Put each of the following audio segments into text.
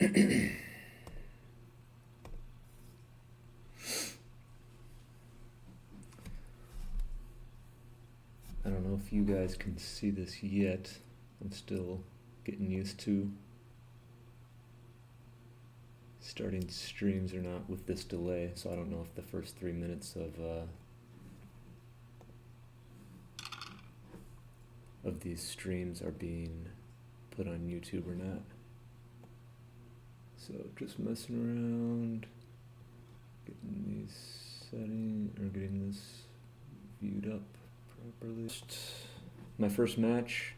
I don't know if you guys can see this yet. I'm still getting used to starting streams or not with this delay, so I don't know if the first 3 minutes of these streams are being put on YouTube or not. So just messing around, getting these settings, or getting this viewed up properly. My first match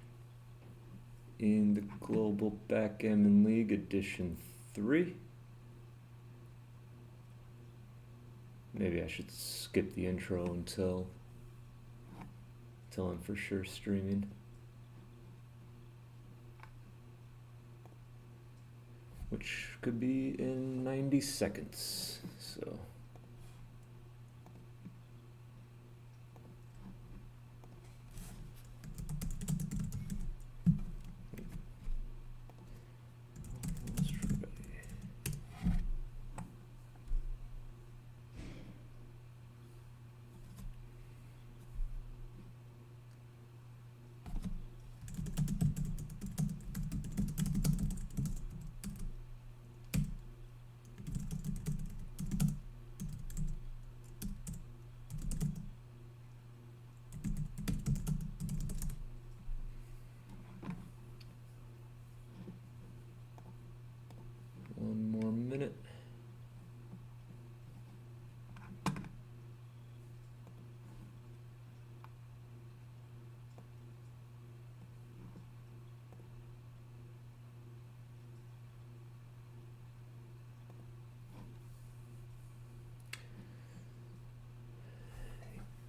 in the Global Backgammon League Edition 3. Maybe I should skip the intro until I'm for sure streaming. Which could be in 90 seconds, so. One more minute.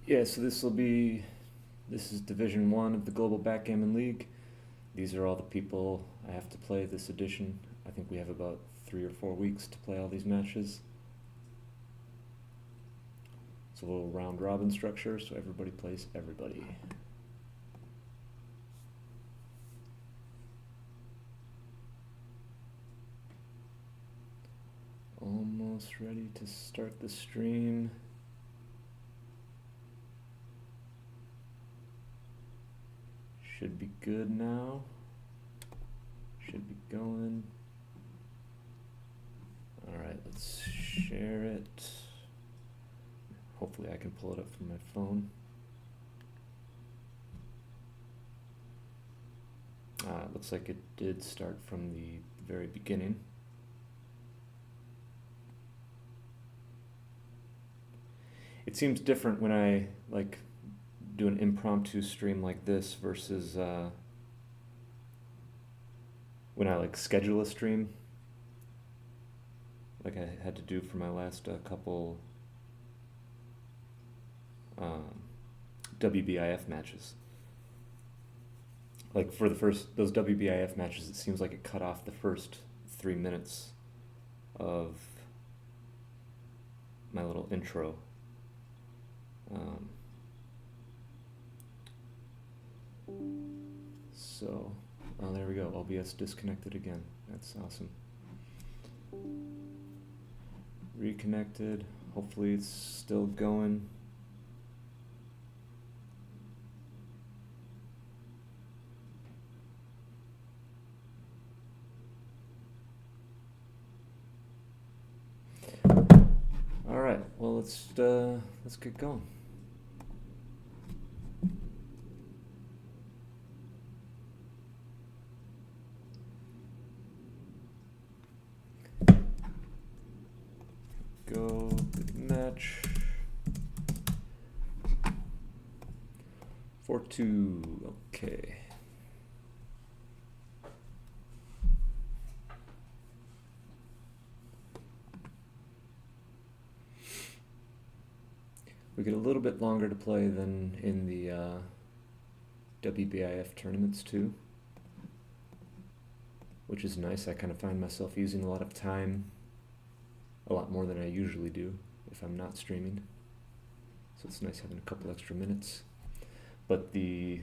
Yeah, so this is Division 1 of the Global Backgammon League. These are all the people I have to play this edition. I think we have about 3 or 4 weeks to play all these matches. It's a little round robin structure, so everybody plays everybody. Almost ready to start the stream. Should be good now. Should be going. Alright, let's share it. Hopefully I can pull it up from my phone. It looks like it did start from the very beginning. It seems different when I do an impromptu stream like this versus when I schedule a stream like I had to do for my last couple WBIF matches. Like for those WBIF matches, it seems like it cut off the first 3 minutes of my little intro. So, oh, there we go. OBS disconnected again. That's awesome. Reconnected. Hopefully it's still going. All right. Well, let's get going. Go, good match. 4-2, okay. We get a little bit longer to play than in the WBIF tournaments too, which is nice. I kind of find myself using a lot of time, a lot more than I usually do if I'm not streaming. So it's nice having a couple extra minutes. But the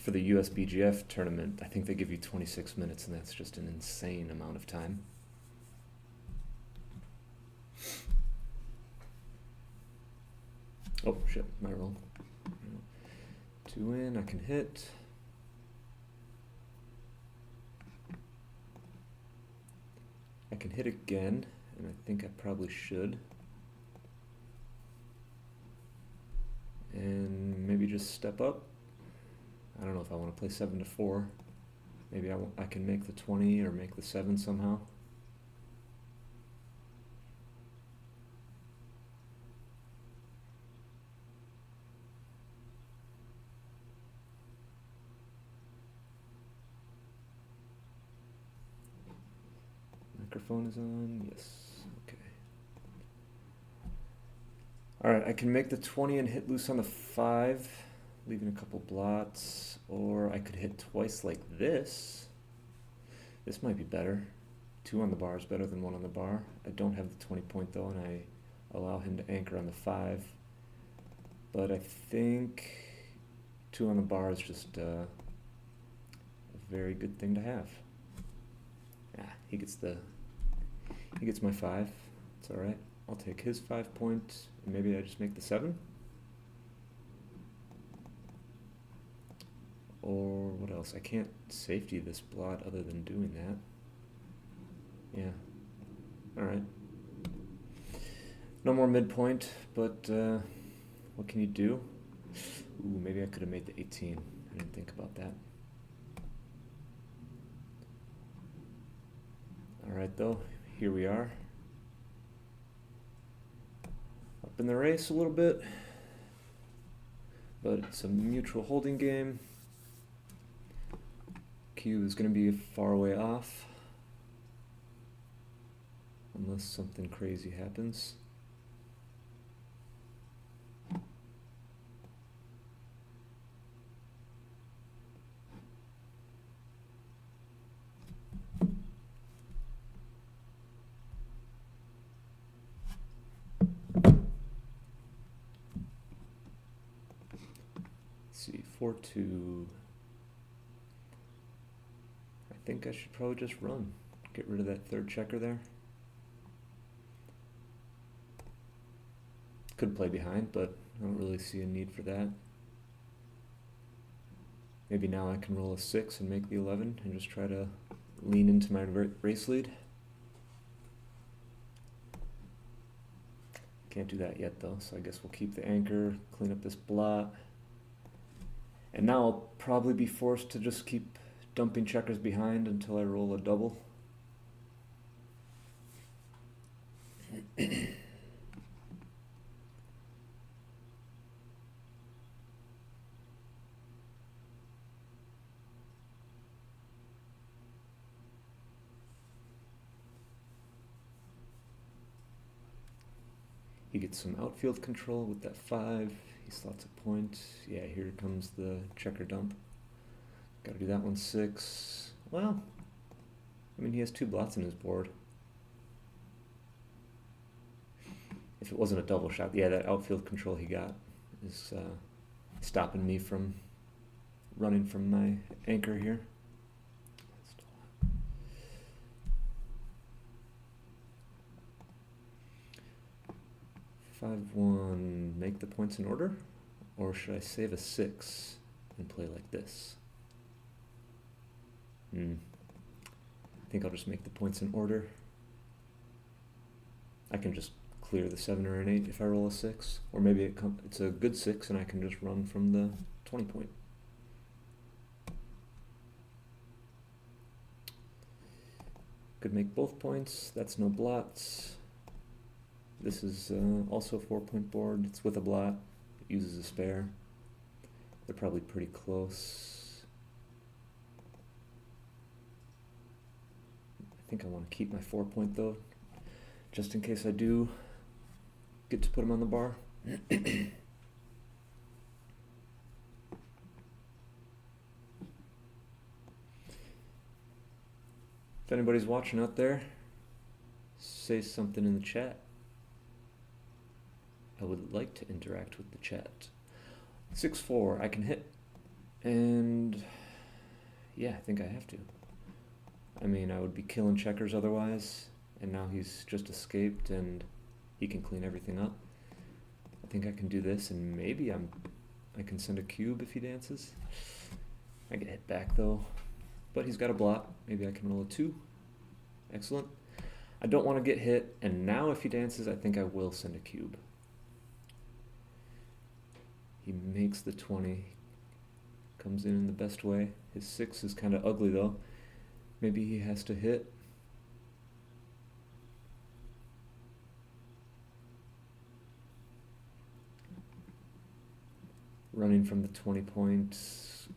for the USBGF tournament, I think they give you 26 minutes, and that's just an insane amount of time. Oh shit, my roll. 2 in, I can hit. I can hit again, and I think I probably should. And maybe just step up. I don't know if I want to play 7 to 4. Maybe I can make the 20 or make the 7 somehow. Microphone is on, yes, okay. Alright, I can make the 20 and hit loose on the 5, leaving a couple blots, or I could hit twice like this. This might be better. 2 on the bar is better than 1 on the bar. I don't have the 20 point though, and I allow him to anchor on the 5. But I think 2 on the bar is just a very good thing to have. He gets my 5. It's alright. I'll take his 5 points, and maybe I just make the 7. Or what else? I can't safety this blot other than doing that. Yeah. Alright. No more midpoint, but what can you do? Ooh, maybe I could have made the 18. I didn't think about that. Alright though, here we are. Up in the race a little bit, but it's a mutual holding game. Q is going to be far away off, unless something crazy happens. See, 4-2. I think I should probably just run. Get rid of that third checker there. Could play behind, but I don't really see a need for that. Maybe now I can roll a 6 and make the 11 and just try to lean into my race lead. Can't do that yet though, so I guess we'll keep the anchor, clean up this blot. And now I'll probably be forced to just keep dumping checkers behind until I roll a double. He gets some outfield control with that 5. He slots a point. Yeah, here comes the checker dump. Gotta do that one 6. Well, I mean, he has 2 blots in his board. If it wasn't a double shot, yeah, that outfield control he got is stopping me from running from my anchor here. 5-1, make the points in order? Or should I save a 6 and play like this? I think I'll just make the points in order. I can just clear the 7 or an 8 if I roll a 6. Or maybe it's a good 6 and I can just run from the 20 point. Could make both points. That's no blots. This is also a 4-point board. It's with a blot. It uses a spare. They're probably pretty close. I think I want to keep my 4-point though, just in case I do get to put them on the bar. If anybody's watching out there, say something in the chat. I would like to interact with the chat. 6-4, I can hit And yeah, I think I have to. I mean, I would be killing checkers otherwise, and now he's just escaped and he can clean everything up. I think I can do this, and maybe I can send a cube if he dances. I get hit back though, but he's got a blot. Maybe I can roll a 2. Excellent. I don't want to get hit, and now if he dances, I think I will send a cube. He makes the 20. Comes in the best way. His 6 is kind of ugly though. Maybe he has to hit. Running from the 20 points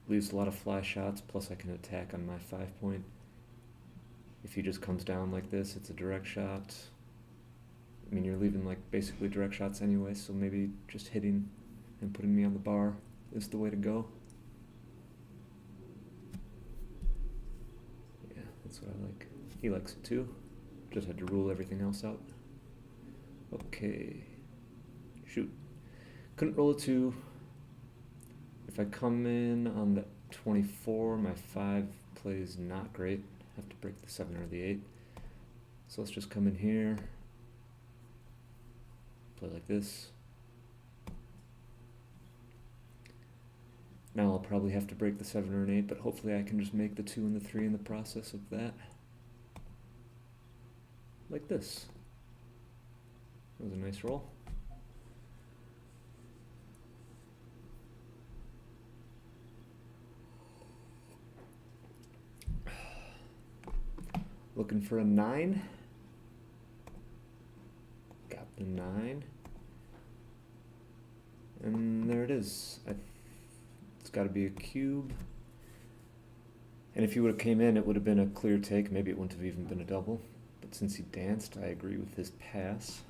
leaves a lot of fly shots, plus I can attack on my 5 point. If he just comes down like this, it's a direct shot. I mean, you're leaving like basically direct shots anyway, so maybe just hitting and putting me on the bar is the way to go. Yeah, that's what I like. He likes it too. Just had to rule everything else out. Okay. Shoot. Couldn't roll a 2. If I come in on the 24, my 5 plays not great. Have to break the 7 or the 8. So let's just come in here. Play like this. Now I'll probably have to break the 7 or an 8, but hopefully I can just make the 2 and the 3 in the process of that. Like this. That was a nice roll. Looking for a 9. Got the 9. And there it is. It's got to be a cube. And if he would have came in, it would have been a clear take. Maybe it wouldn't have even been a double. But since he danced, I agree with his pass.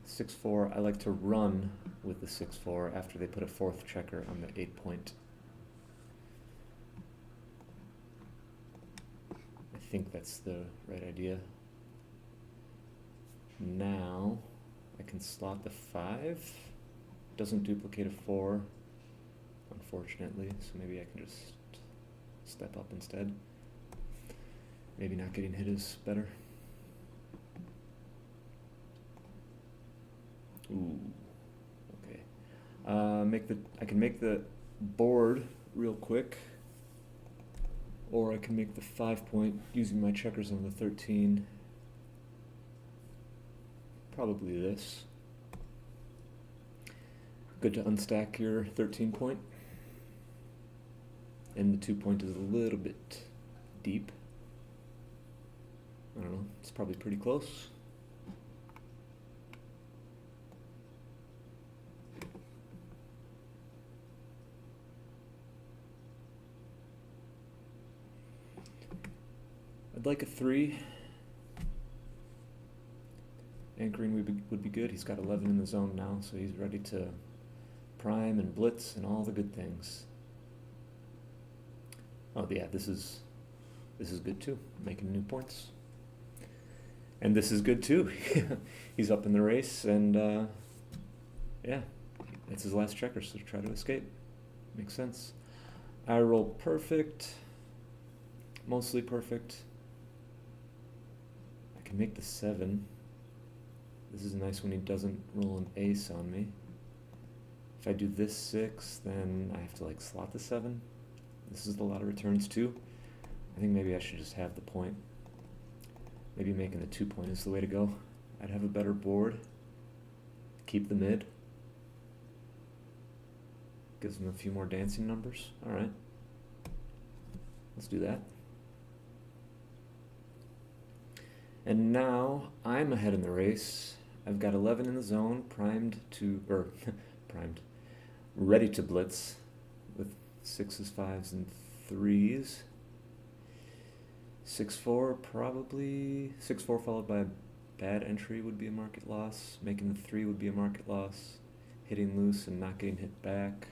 6-4. I like to run with the 6-4 after they put a 4th checker on the 8 point. I think that's the right idea. Now I can slot the 5. Doesn't duplicate a 4, unfortunately, so maybe I can just step up instead. Maybe not getting hit is better. Ooh, okay. I can make the board real quick. Or I can make the 5 point using my checkers on the 13. Probably this. Good to unstack your 13 point. And the 2 point is a little bit deep. I don't know, it's probably pretty close. I'd like a 3. Anchoring would be good. He's got 11 in the zone now, so he's ready to prime and blitz and all the good things. Oh yeah, this is good too. Making new points. And this is good too. He's up in the race, and yeah, it's his last checker, so try to escape. Makes sense. I roll perfect. Mostly perfect. I can make the 7. This is nice when he doesn't roll an ace on me. If I do this 6, then I have to like slot the 7. This is a lot of returns too. I think maybe I should just have the point. Maybe making the 2 point is the way to go. I'd have a better board. Keep the mid. Gives him a few more dancing numbers. Alright. Let's do that. And now I'm ahead in the race. I've got 11 in the zone, ready to blitz with 6s, 5s, and 3s. 6-4 probably. 6-4 followed by a bad entry would be a market loss. Making the 3 would be a market loss. Hitting loose and not getting hit back.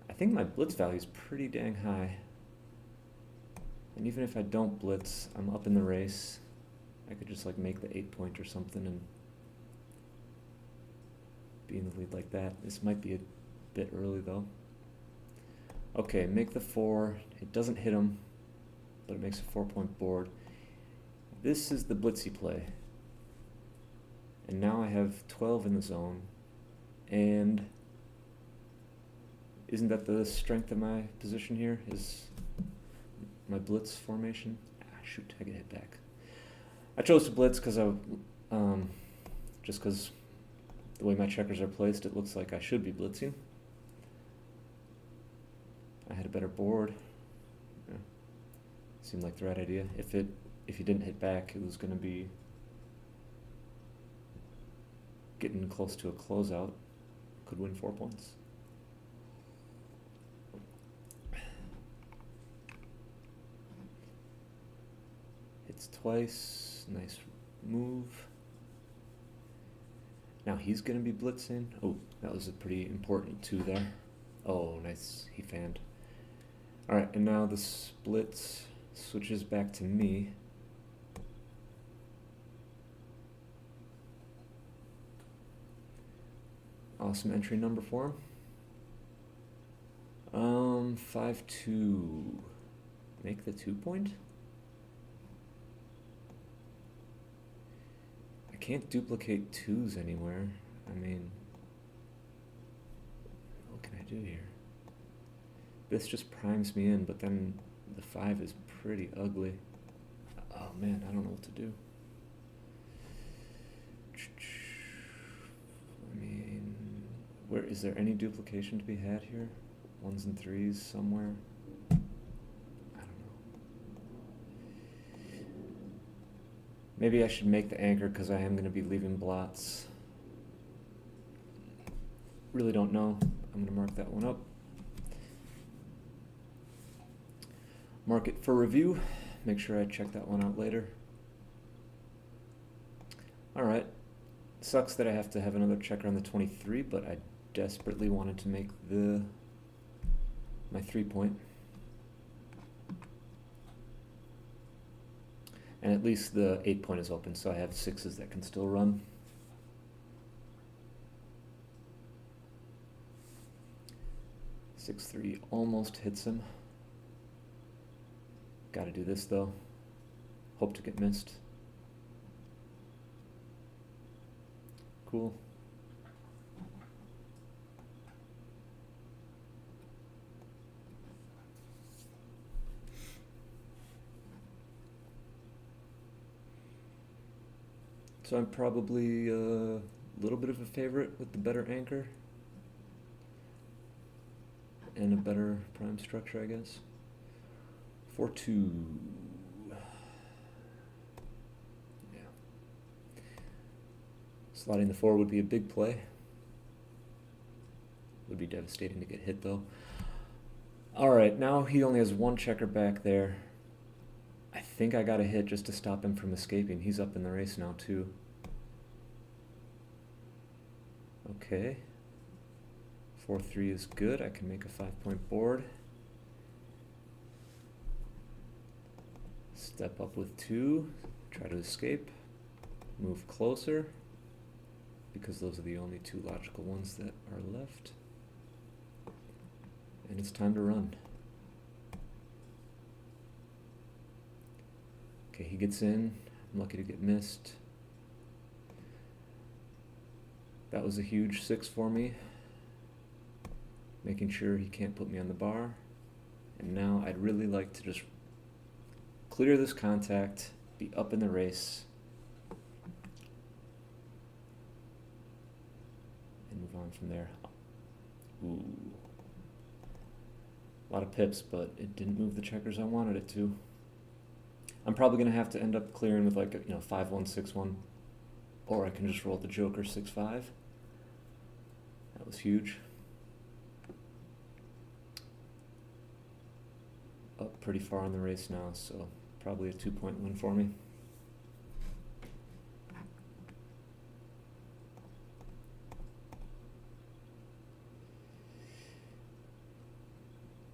I think my blitz value is pretty dang high. And even if I don't blitz, I'm up in the race. I could just like make the 8 point or something and be in the lead like that. This might be a bit early though. Okay, make the 4. It doesn't hit him, but it makes a 4-point board. This is the blitzy play. And now I have 12 in the zone. And isn't that the strength of my position here, is my blitz formation? Ah, shoot, I get hit back. I chose to blitz because just because the way my checkers are placed, it looks like I should be blitzing. I had a better board. Yeah. Seemed like the right idea. If you didn't hit back, it was going to be getting close to a closeout. Could win 4 points. Hits twice. Nice move. Now he's going to be blitzing. Oh, that was a pretty important 2 there. Oh, nice. He fanned. Alright, and now the splits switches back to me. Awesome entry number for him. 5-2. Make the 2-point? I can't duplicate 2s anywhere. I mean, what can I do here? This just primes me in, but then the 5 is pretty ugly. Oh man, I don't know what to do. I mean, where is there any duplication to be had here? 1s and 3s somewhere? I don't know. Maybe I should make the anchor because I am going to be leaving blots. Really don't know. I'm going to mark that one up. Mark it for review. Make sure I check that one out later. Alright. Sucks that I have to have another checker on the 23, but I desperately wanted to make my 3-point. And at least the 8-point is open, so I have 6s that can still run. Six 3 almost hits him. Gotta do this though. Hope to get missed. Cool. So I'm probably a little bit of a favorite with the better anchor and a better prime structure, I guess. 4-2. Yeah. Sliding the 4 would be a big play. Would be devastating to get hit though. Alright, now he only has 1 checker back there. I think I got a hit just to stop him from escaping. He's up in the race now too. Okay. 4-3 is good. I can make a 5-point board. Step up with 2. Try to escape. Move closer. Because those are the only 2 logical ones that are left. And it's time to run. Okay, he gets in. I'm lucky to get missed. That was a huge 6 for me. Making sure he can't put me on the bar. And now I'd really like to just clear this contact, be up in the race, and move on from there. Ooh. A lot of pips, but it didn't move the checkers I wanted it to. I'm probably going to have to end up clearing with like a 5-1, 6-1, or I can just roll the joker 6-5. That was huge. Up pretty far in the race now, so probably a 2-point win for me.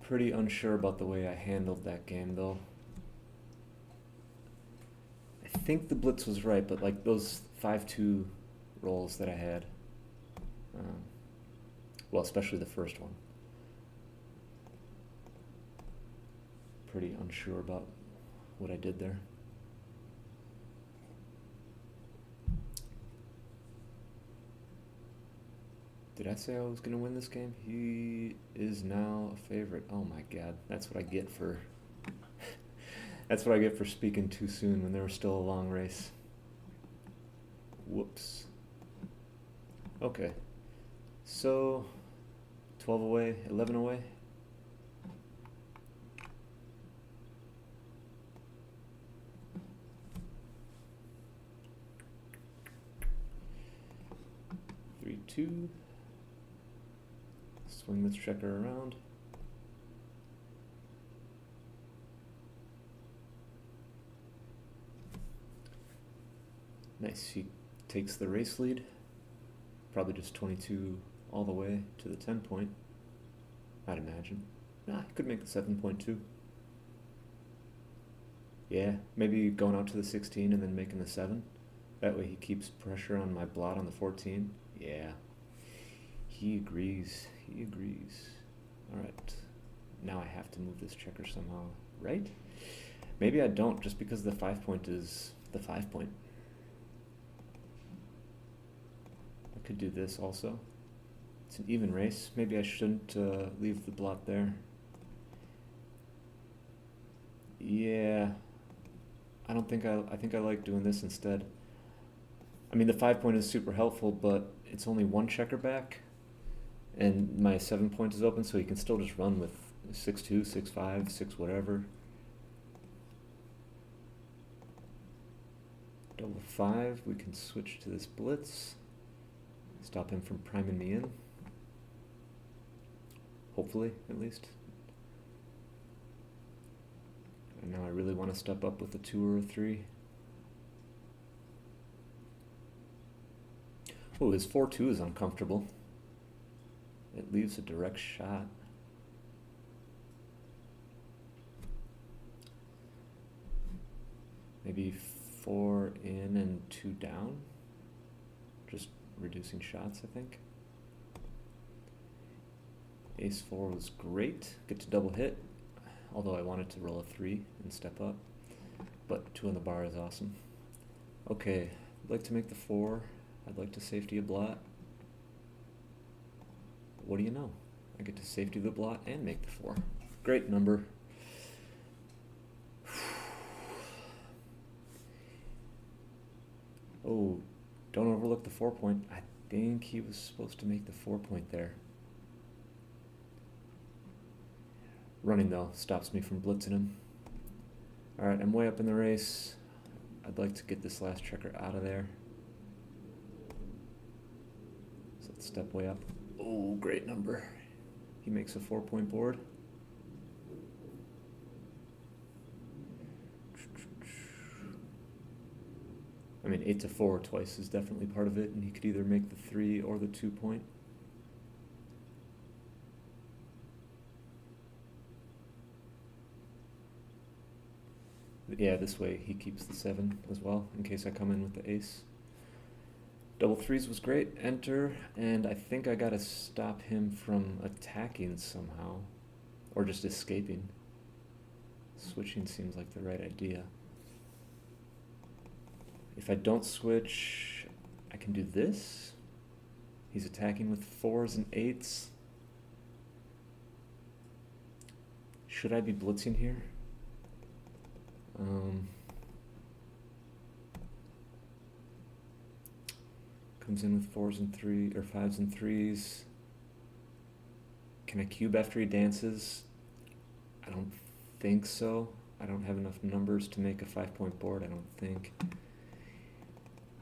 Pretty unsure about the way I handled that game though. I think the blitz was right, but like those 5-2 rolls that I had, Well, especially the first one. Pretty unsure about what I did there. Did I say I was going to win this game? He is now a favorite. Oh my god, that's what I get for that's what I get for speaking too soon when there was still a long race. Whoops. Okay. So 12 away, 11 away. Three, two. Swing this checker around. Nice, he takes the race lead. Probably just 22 all the way to the 10 point, I'd imagine. Nah, he could make the 7.2. Yeah, maybe going out to the 16 and then making the 7. That way he keeps pressure on my blot on the 14. Yeah, he agrees. He agrees. Alright, now I have to move this checker somehow, right? Maybe I don't, just because the 5 point is the 5 point. I could do this also. It's an even race. Maybe I shouldn't leave the blot there. Yeah, I think I like doing this instead. I mean, the 5 point is super helpful, but it's only one checker back, and my 7 point is open, so he can still just run with 6-2, 6-5, 6 whatever. Double 5, we can switch to this blitz. Stop him from priming me in. Hopefully, at least. And now I really want to step up with a 2 or a 3. Oh, his 4-2 is uncomfortable. It leaves a direct shot. Maybe 4 in and 2 down. Just reducing shots, I think. Ace 4 was great. Get to double hit. Although I wanted to roll a 3 and step up. But 2 on the bar is awesome. Okay, I'd like to make the 4. I'd like to safety a blot. What do you know? I get to safety the blot and make the 4. Great number. Oh, don't overlook the 4 point. I think he was supposed to make the 4 point there. Running though stops me from blitzing him. Alright, I'm way up in the race. I'd like to get this last checker out of there. So let's step way up. Oh, great number. He makes a 4 point board. I mean, 8-4 twice is definitely part of it, and he could either make the 3 or the 2 point. Yeah, this way he keeps the 7 as well, in case I come in with the ace. Double 3s was great. Enter, and I think I gotta stop him from attacking somehow, or just escaping. Switching seems like the right idea. If I don't switch, I can do this. He's attacking with 4s and 8s. Should I be blitzing here? Comes in with 4s and 3 or 5s and 3s. Can I cube after he dances? I don't think so. I don't have enough numbers to make a 5 point board, I don't think.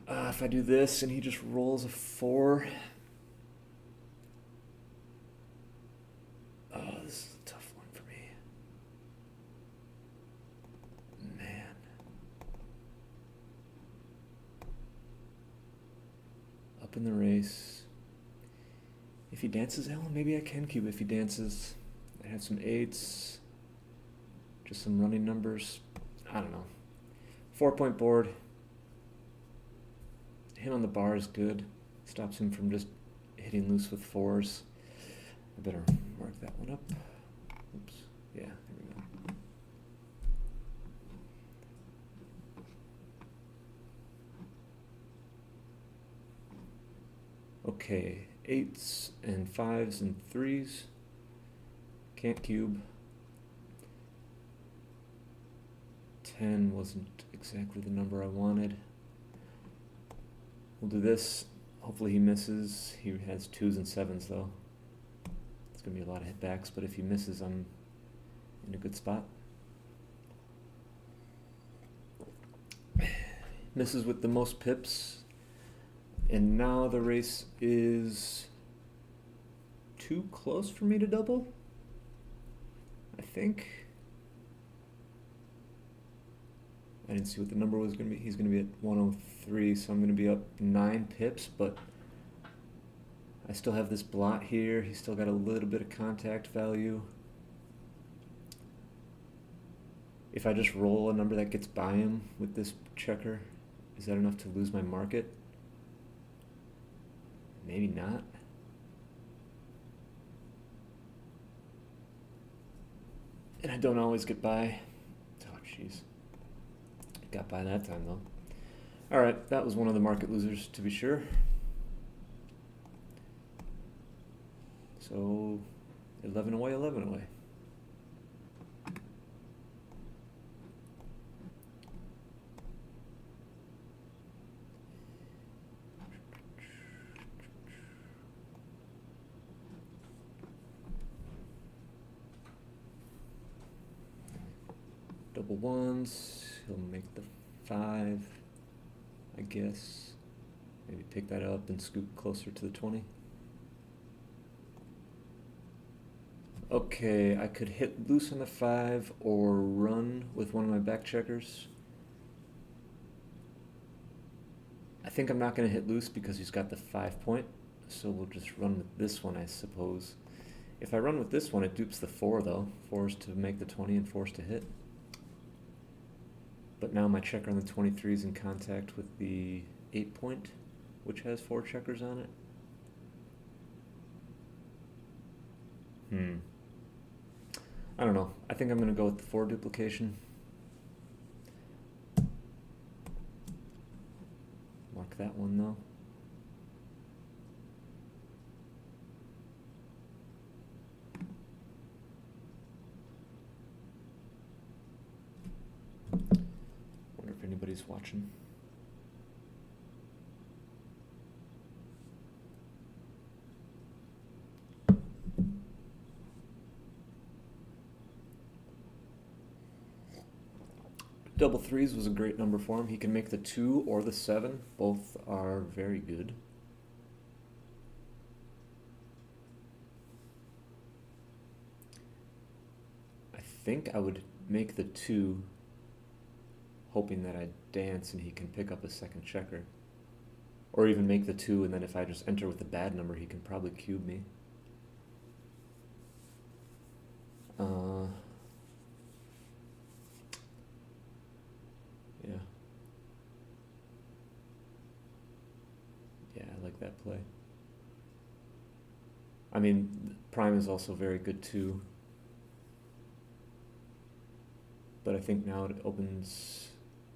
If I do this and he just rolls a 4. Oh, this is a tough one for me. Man. Up in the race. If he dances, hell, maybe I can cube if he dances. I have some 8s. Just some running numbers. I don't know. 4 point board. Him on the bar is good. Stops him from just hitting loose with fours. I better mark that one up. Oops. Yeah, there we go. Okay, 8s and 5s and 3s. Can't cube. 10 wasn't exactly the number I wanted. We'll do this. Hopefully he misses. He has 2s and 7s though. It's going to be a lot of hitbacks, but if he misses, I'm in a good spot. Misses with the most pips. And now the race is too close for me to double, I think. I didn't see what the number was going to be. He's going to be at 103, so I'm going to be up 9 pips, but I still have this blot here. He's still got a little bit of contact value. If I just roll a number that gets by him with this checker, is that enough to lose my market? Maybe not. And I don't always get by. Oh, jeez. Got by that time, though. Alright, that was one of the market losers, to be sure. So, 11 away, 11 away. Double ones, he'll make the 5, I guess. Maybe pick that up and scoot closer to the 20. Okay, I could hit loose on the 5 or run with one of my back checkers. I think I'm not going to hit loose because he's got the 5 point, so we'll just run with this one, I suppose. If I run with this one, it dupes the 4 though. 4's to make the 20 and 4's to hit. But now my checker on the 23 is in contact with the 8 point, which has 4 checkers on it. I don't know. I think I'm going to go with the 4 duplication. Mark that one though. Wonder if anybody's watching. Double 3s was a great number for him. He can make the 2 or the 7. Both are very good. I think I would make the 2, hoping that I dance and he can pick up a second checker. Or even make the 2, and then if I just enter with a bad number, he can probably cube me. Yeah, I like that play. I mean, prime is also very good too. But I think now it opens,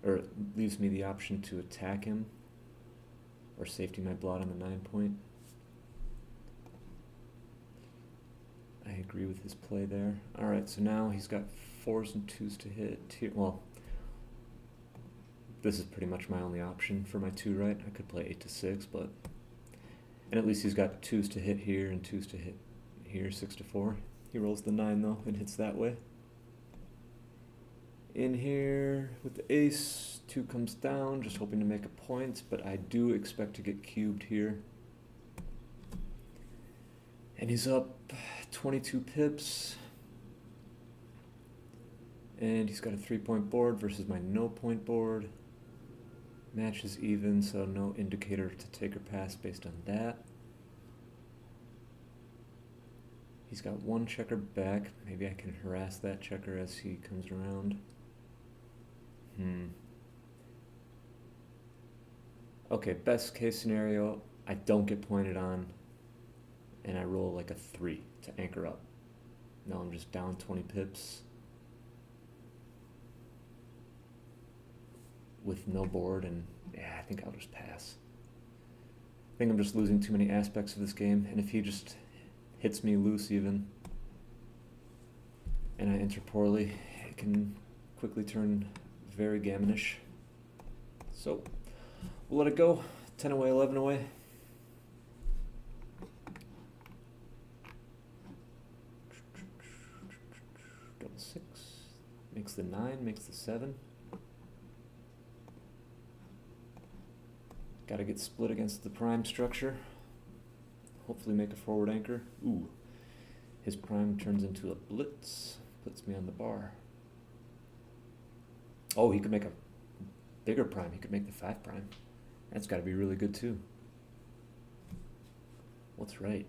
or it leaves me the option to attack him, or safety my blot on the 9 point. I agree with his play there. Alright, so now he's got 4s and 2s to hit. Well, this is pretty much my only option for my 2 right. I could play 8 to 6, but... And at least he's got 2s to hit here and 2s to hit here, 6 to 4. He rolls the 9 though and hits that way. In here with the ace, 2 comes down, just hoping to make a point, but I do expect to get cubed here. And he's up 22 pips. And he's got a 3-point board versus my no-point board. Match is even, so no indicator to take or pass based on that. He's got 1 checker back. Maybe I can harass that checker as he comes around. Okay, best case scenario, I don't get pointed on. and I roll like a 3 to anchor up. Now I'm just down 20 pips with no board, and yeah, I think I'll just pass. I think I'm just losing too many aspects of this game, and if he just hits me loose even, and I enter poorly, it can quickly turn very gammonish. So we'll let it go. 10 away, 11 away. Double 6. Makes the 9, makes the 7. Gotta get split against the prime structure. Hopefully make a forward anchor. Ooh. His prime turns into a blitz. Puts me on the bar. Oh, he could make a bigger prime. He could make the 5 prime. That's gotta be really good too. What's right?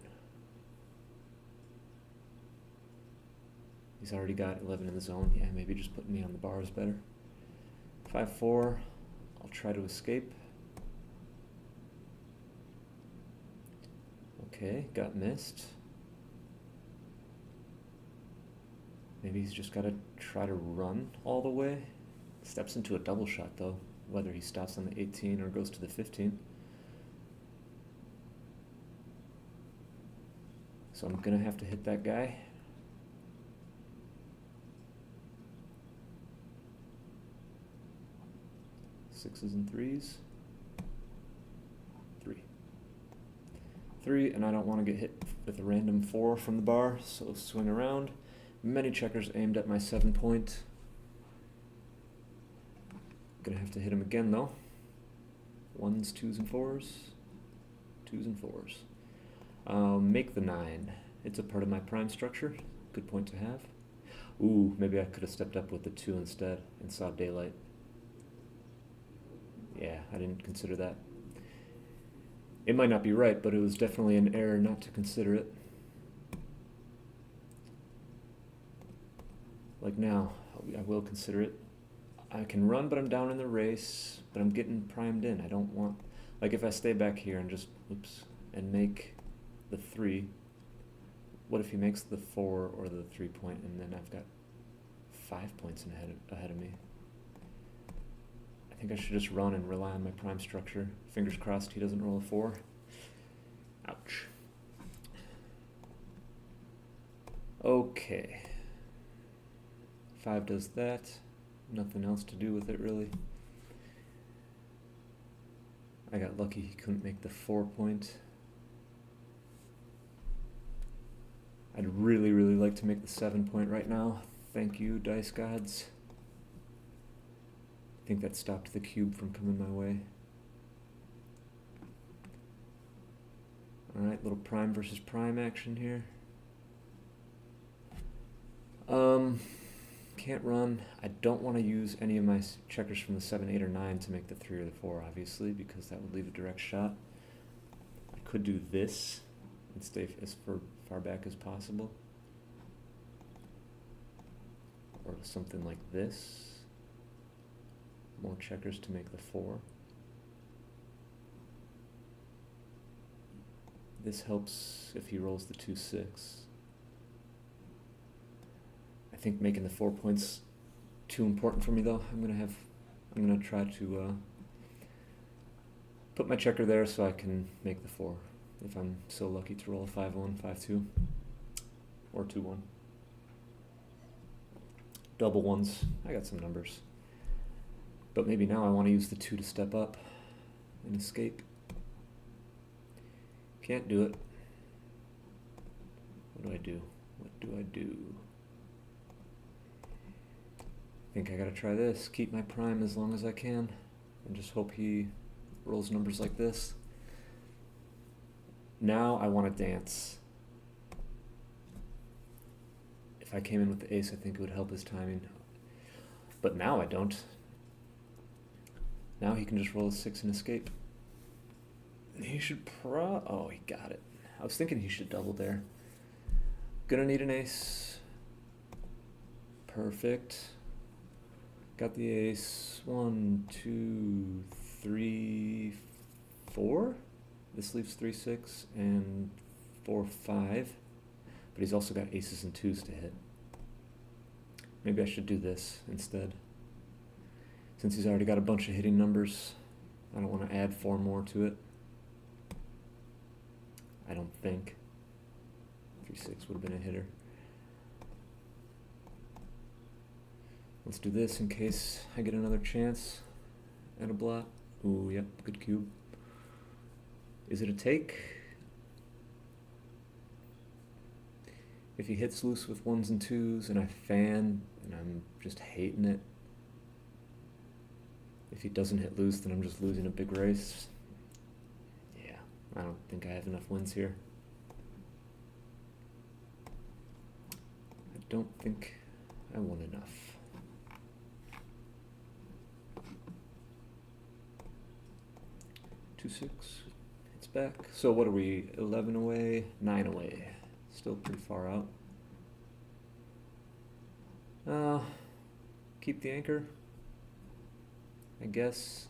He's already got 11 in the zone. Yeah, maybe just putting me on the bar is better. 5-4. I'll try to escape. Okay, got missed. Maybe he's just got to try to run all the way. Steps into a double shot though, whether he stops on the 18 or goes to the 15. So I'm gonna have to hit that guy. Sixes and threes. 3, and I don't want to get hit with a random 4 from the bar, so swing around. Many checkers aimed at my 7 point. Gonna have to hit him again though. 1s, 2s, and 4s. 2s and 4s. Make the 9. It's a part of my prime structure. Good point to have. Ooh, maybe I could have stepped up with the 2 instead and saw daylight. Yeah, I didn't consider that. It might not be right, but it was definitely an error not to consider it. Like now, I will consider it. I can run, but I'm down in the race, but I'm getting primed in. I don't want, like if I stay back here and just, oops, and make the 3, what if he makes the 4 or the 3 point, and then I've got 5 points ahead of me? I think I should just run and rely on my prime structure. Fingers crossed he doesn't roll a 4. Ouch. Okay. 5 does that. Nothing else to do with it really. I got lucky he couldn't make the 4 point. I'd really, really like to make the 7 point right now. Thank you, dice gods. I think that stopped the cube from coming my way. Alright, little prime versus prime action here. Can't run. I don't want to use any of my checkers from the 7, 8, or 9 to make the 3 or the 4, obviously, because that would leave a direct shot. I could do this and stay as far back as possible. Or something like this. More checkers to make the 4. This helps if he rolls the 2-6. I think making the 4 points too important for me though. I'm gonna try to put my checker there so I can make the 4. If I'm so lucky to roll a 5-1, 5-2, or 2-1. Double ones. I got some numbers. But maybe now I want to use the 2 to step up and escape. Can't do it. What do I do? What do I do? I think I gotta try this. Keep my prime as long as I can and just hope he rolls numbers like this. Now I want to dance. If I came in with the ace, I think it would help his timing. But now I don't. Now he can just roll a 6 and escape. He should oh, he got it. I was thinking he should double there. Gonna need an ace. Perfect. Got the ace. 1, 2, 3, 4. This leaves 3, 6, and 4, 5. But he's also got aces and 2s to hit. Maybe I should do this instead. Since he's already got a bunch of hitting numbers, I don't want to add 4 more to it. I don't think. 3, 6 would have been a hitter. Let's do this in case I get another chance at a blot. Ooh, yep, good cube. Is it a take? If he hits loose with 1s and 2s and I fan and I'm just hating it. If he doesn't hit loose, then I'm just losing a big race. Yeah, I don't think I have enough wins here. I don't think I won enough. 2, 6, it's back. So what are we, 11 away, 9 away. Still pretty far out. Keep the anchor. I guess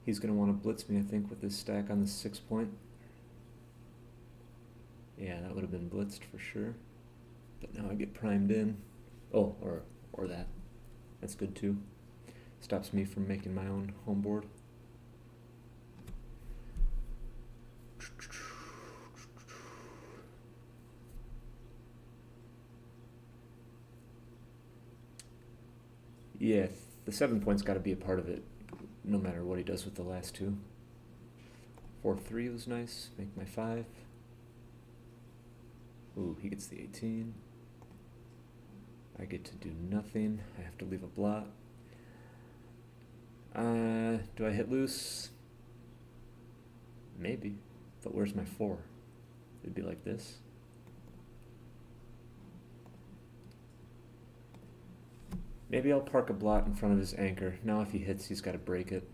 he's going to want to blitz me, I think, with this stack on the 6 point. Yeah, that would have been blitzed for sure. But now I get primed in. Oh, or that. That's good too. Stops me from making my own home board. Yeah, the 7 point's got to be a part of it, no matter what he does with the last 2. 4, 3 was nice. Make my 5. Ooh, he gets the 18. I get to do nothing. I have to leave a blot. Do I hit loose? Maybe. But where's my 4? It'd be like this. Maybe I'll park a blot in front of his anchor. Now if he hits, he's got to break it.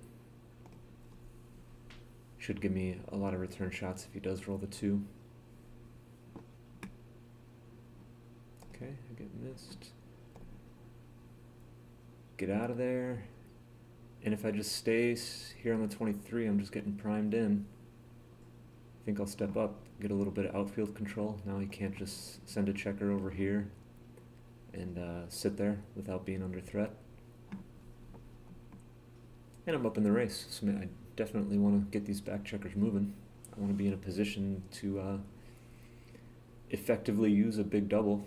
Should give me a lot of return shots if he does roll the 2. Okay, I get missed. Get out of there. And if I just stay here on the 23, I'm just getting primed in. I think I'll step up, get a little bit of outfield control. Now he can't just send a checker over here and sit there without being under threat. And I'm up in the race, so I definitely want to get these back checkers moving. I want to be in a position to effectively use a big double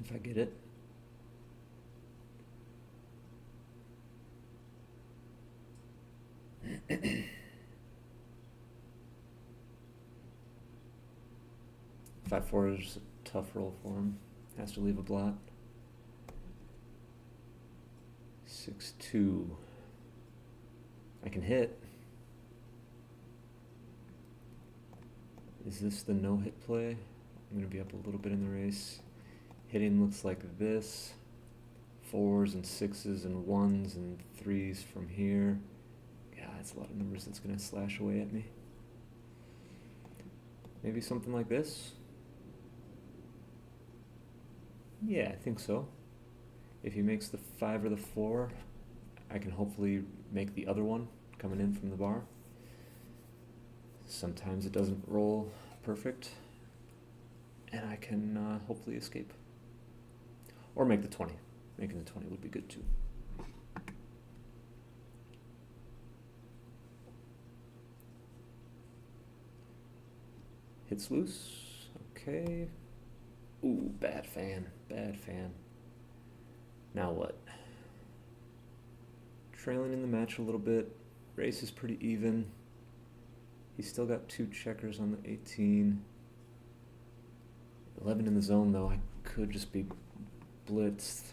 if I get it. Five, 4 is a tough roll for him. Has to leave a blot. 6, 2. I can hit. Is this the no-hit play? I'm going to be up a little bit in the race. Hitting looks like this. 4s and 6s and 1s and 3s from here. Yeah, that's a lot of numbers that's going to slash away at me. Maybe something like this? Yeah, I think so. If he makes the 5 or the 4, I can hopefully make the other one coming in from the bar. Sometimes it doesn't roll perfect, and I can hopefully escape. Or make the 20. Making the 20 would be good too. Hits loose. Okay. Ooh, bad fan. Bad fan. Now what? Trailing in the match a little bit. Race is pretty even. He's still got 2 checkers on the 18. 11 in the zone though. I could just be blitzed.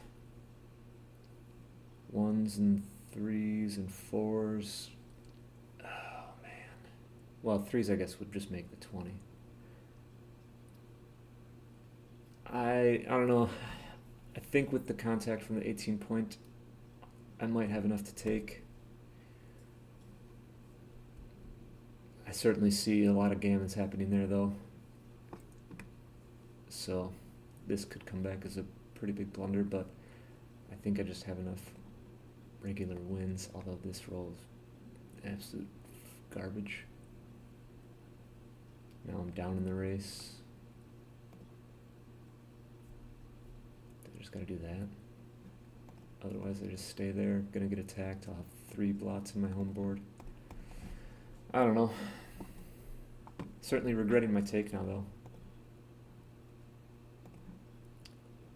1s and 3s and 4s. Oh man. Well, 3s I guess would just make the 20. I don't know. I think with the contact from the 18 point, I might have enough to take. I certainly see a lot of gammons happening there though. So this could come back as a pretty big blunder, but I think I just have enough regular wins, although this roll is absolute garbage. Now I'm down in the race. I just gotta do that. Otherwise I just stay there, gonna get attacked. I'll have 3 blots in my home board. I don't know. Certainly regretting my take now though.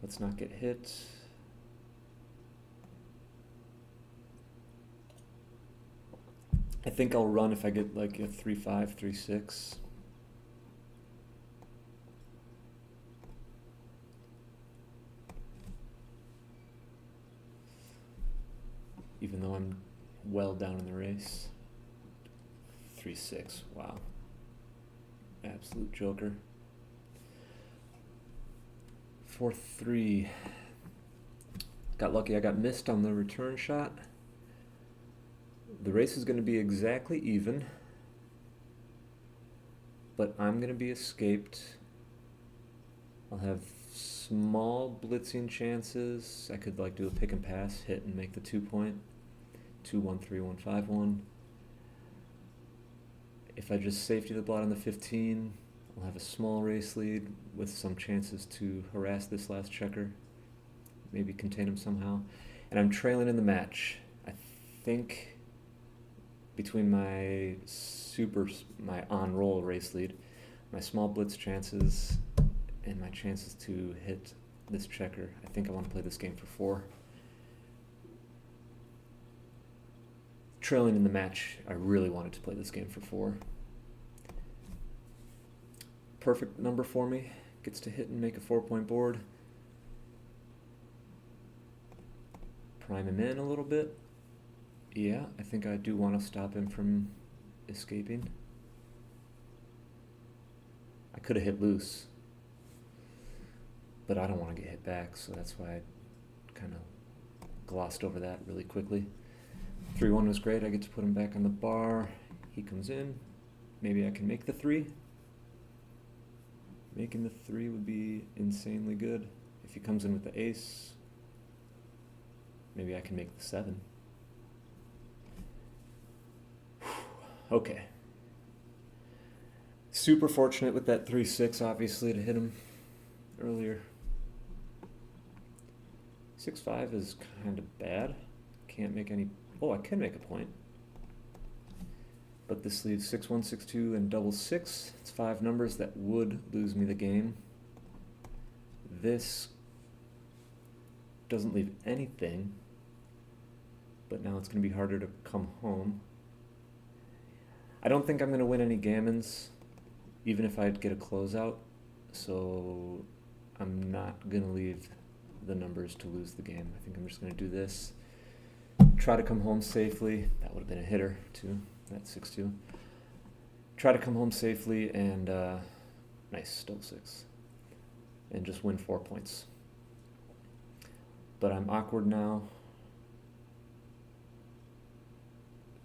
Let's not get hit. I think I'll run if I get like a 3-5, 3-6. Even though I'm well down in the race. 3-6, wow. Absolute joker. 4-3. Got lucky I got missed on the return shot. The race is going to be exactly even, but I'm going to be escaped. I'll have small blitzing chances. I could like do a pick and pass, hit and make the 2-point. 2-1-3-1 5-1. If I just safety the blot on the 15, I'll have a small race lead with some chances to harass this last checker, maybe contain him somehow. And I'm trailing in the match. I think between my on-roll race lead, my small blitz chances, and my chances to hit this checker, I think I want to play this game for 4. Trailing in the match, I really wanted to play this game for 4. Perfect number for me. Gets to hit and make a 4-point board. Prime him in a little bit. Yeah, I think I do want to stop him from escaping. I could have hit loose, but I don't want to get hit back, so that's why I kind of glossed over that really quickly. 3-1 was great. I get to put him back on the bar. He comes in. Maybe I can make the 3. Making the 3 would be insanely good. If he comes in with the ace, maybe I can make the 7. Okay. Super fortunate with that 3-6, obviously, to hit him earlier. 6-5 is kind of bad. Can't make any... Oh, I can make a point. But this leaves 6-1, 6-2, and double 6. It's 5 numbers that would lose me the game. This doesn't leave anything, but now it's going to be harder to come home. I don't think I'm going to win any gammons, even if I get a closeout, so I'm not going to leave the numbers to lose the game. I think I'm just going to do this. Try to come home safely. That would have been a hitter, too. That 6-2. Try to come home safely and, nice, double 6. And just win 4 points. But I'm awkward now.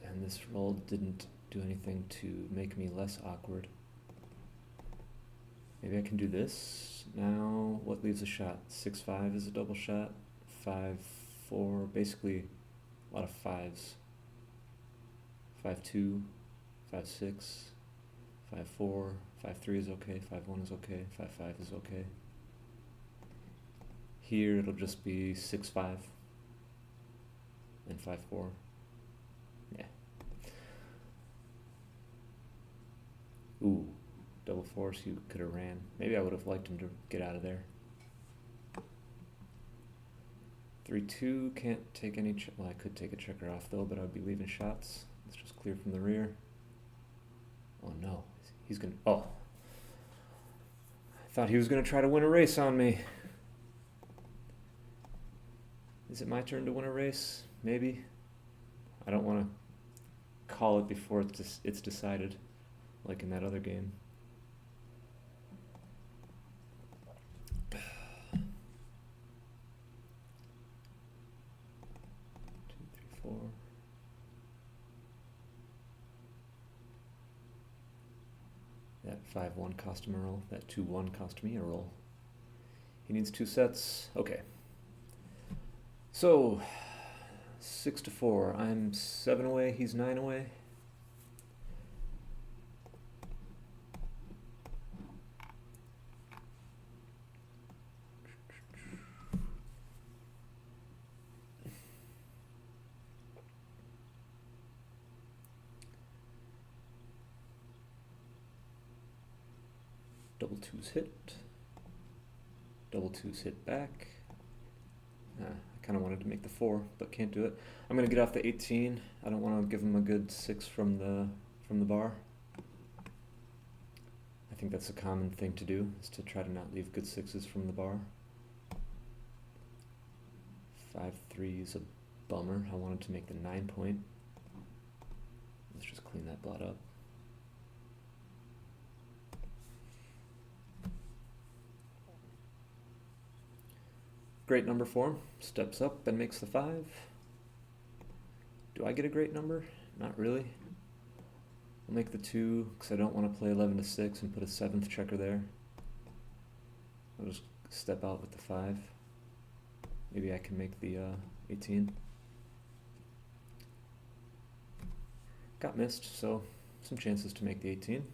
And this roll didn't do anything to make me less awkward. Maybe I can do this. Now, what leaves a shot? 6-5 is a double shot. 5-4, basically a lot of 5s. 5-2, 5-6, 5-4, 5-3 is okay, 5-1 is okay, 5-5 is okay. Here it'll just be 6-5 and 5-4. Yeah. Ooh, double force, he could have ran. Maybe I would have liked him to get out of there. 3-2, can't take any, well I could take a checker off though, but I would be leaving shots. Let's just clear from the rear. Oh no, he's gonna, oh. I thought he was gonna try to win a race on me. Is it my turn to win a race? Maybe. I don't want to call it before it's decided, like in that other game. 2, 3, 4. That 5-1 cost him a roll. That 2-1 cost me a roll. He needs 2 sets. Okay. So, 6-4. I'm 7 away. He's 9 away. Double twos hit. Double twos hit back. I kind of wanted to make the 4, but can't do it. I'm going to get off the 18. I don't want to give him a good 6 from the bar. I think that's a common thing to do, is to try to not leave good 6s from the bar. 5-3 is a bummer. I wanted to make the 9 point. Let's just clean that blot up. Great number for him. Steps up and makes the 5. Do I get a great number? Not really. I'll make the 2 because I don't want to play 11 to 6 and put a 7th checker there. I'll just step out with the 5. Maybe I can make the 18. Got missed, so some chances to make the 18.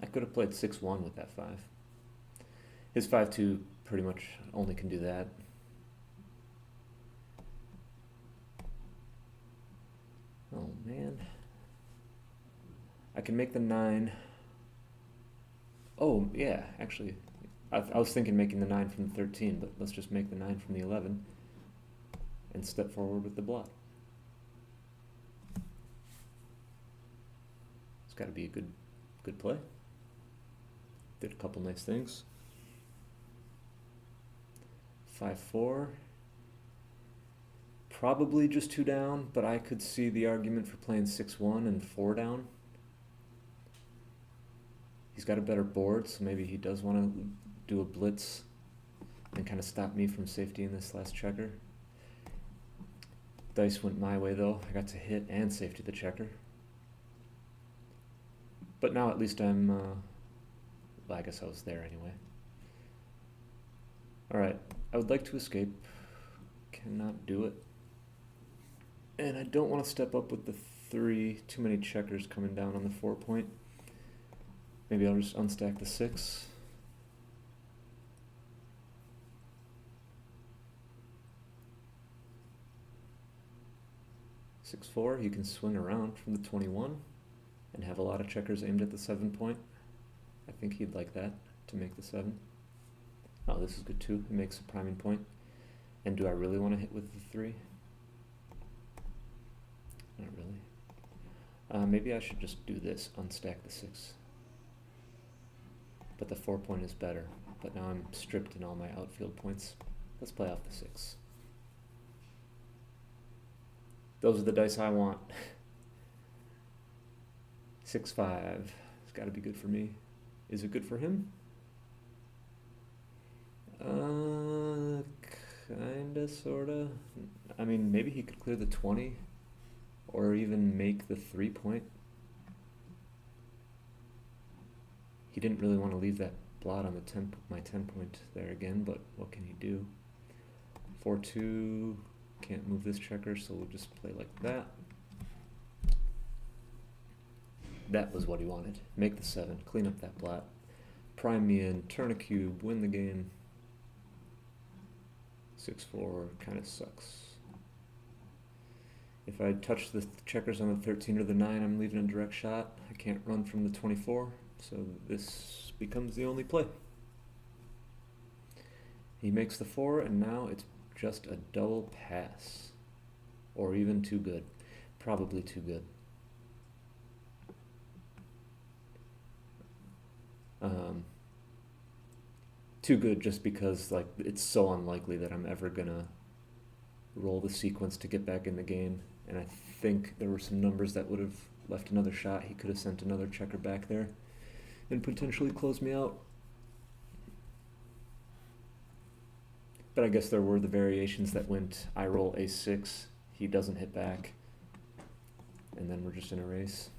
I could have played 6-1 with that 5. His 5-2 pretty much only can do that. Oh man. I can make the 9. Oh yeah, actually, I was thinking making the 9 from the 13, but let's just make the 9 from the 11 and step forward with the blot. It's got to be a good play. Did a couple nice things. 5-4. Probably just 2 down, but I could see the argument for playing 6-1 and 4 down. He's got a better board, so maybe he does want to do a blitz and kind of stop me from safety in this last checker. Dice went my way though. I got to hit and safety the checker. But now at least I'm, well, I guess I was there anyway. Alright, I would like to escape. Cannot do it. And I don't want to step up with the 3. Too many checkers coming down on the 4 point. Maybe I'll just unstack the 6. Six, 4, you can swing around from the 21 and have a lot of checkers aimed at the 7 point. I think he'd like that, to make the 7. Oh, this is good too. It makes a priming point. And do I really want to hit with the 3? Not really. Maybe I should just do this, unstack the 6. But the 4 point is better. But now I'm stripped in all my outfield points. Let's play off the 6. Those are the dice I want. 6-5. It's got to be good for me. Is it good for him? Kinda, sorta. I mean, maybe he could clear the 20, or even make the 3 point. He didn't really want to leave that blot on the my 10 point there again, but what can he do? 4-2, can't move this checker, so we'll just play like that. That was what he wanted. Make the 7, clean up that blot, prime me in, turn a cube, win the game. 6-4 kind of sucks. If I touch the checkers on the 13 or the 9, I'm leaving a direct shot. I can't run from the 24, so this becomes the only play. He makes the 4, and now it's just a double pass. Or even too good. Probably too good. Too good just because like it's so unlikely that I'm ever gonna roll the sequence to get back in the game, and I think there were some numbers that would have left another shot. He could have sent another checker back there and potentially closed me out. But I guess there were the variations that went I roll a6, he doesn't hit back, and then we're just in a race.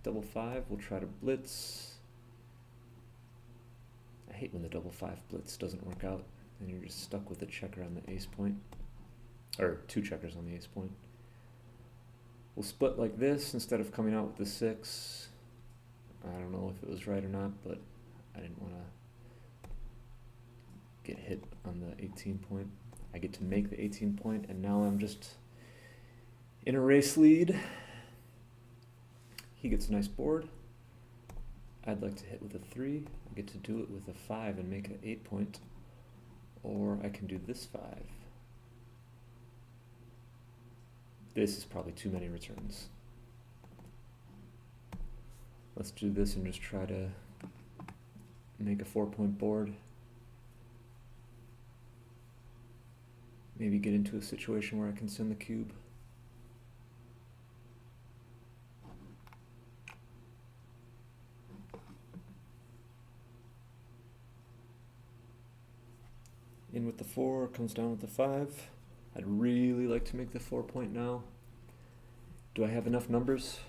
Double 5, we'll try to blitz. I hate when the double 5 blitz doesn't work out and you're just stuck with a checker on the ace point, or 2 checkers on the ace point. We'll split like this instead of coming out with the 6. I don't know if it was right or not, but I didn't want to get hit on the 18 point. I get to make the 18 point, and now I'm just in a race lead. He gets a nice board. I'd like to hit with a 3. I get to do it with a 5 and make it 8 point. Or I can do this 5. This is probably too many returns. Let's do this and just try to make a 4-point board. Maybe get into a situation where I can send the cube. In with the 4, comes down with the 5. I'd really like to make the 4-point now. Do I have enough numbers?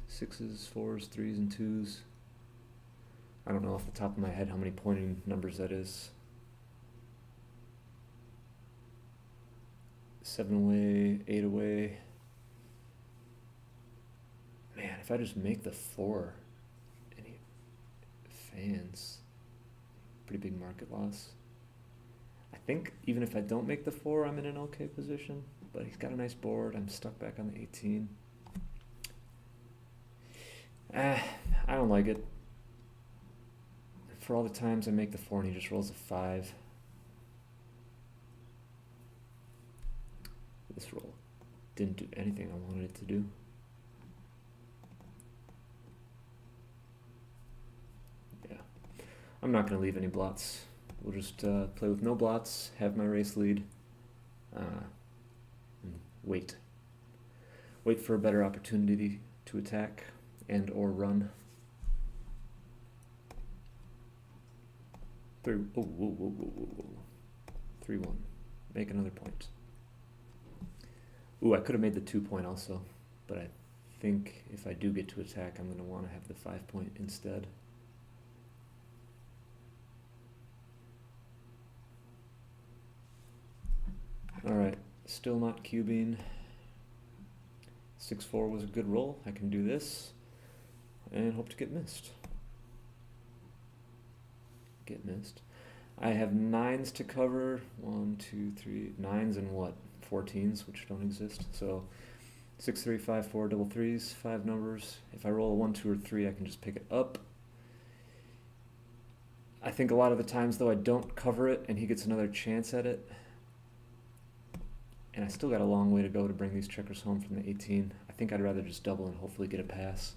6s, 4s, 3s, and 2s. I don't know off the top of my head how many pointing numbers that is. 7 away, 8 away. Man, if I just make the 4, any fans, pretty big market loss. I think even if I don't make the 4, I'm in an okay position, but he's got a nice board. I'm stuck back on the 18. I don't like it. For all the times I make the 4 and he just rolls a 5. This roll didn't do anything I wanted it to do. Yeah, I'm not going to leave any blots. We'll just play with no blots, have my race lead, and wait. Wait for a better opportunity to attack and or run. 3, oh, whoa, whoa, whoa, whoa, whoa. 3-1, make another point. Ooh, I could have made the 2-point also, but I think if I do get to attack, I'm going to want to have the 5-point instead. Alright, still not cubing. 6-4 was a good roll. I can do this and hope to get missed. Get missed. I have 9s to cover. 1, 2, 3, 9s and what? 14s, which don't exist. So 6, 3, 5, 4, double 3s, 5 numbers. If I roll a 1, 2, or 3, I can just pick it up. I think a lot of the times, though, I don't cover it and he gets another chance at it. And I still got a long way to go to bring these checkers home from the 18. I think I'd rather just double and hopefully get a pass.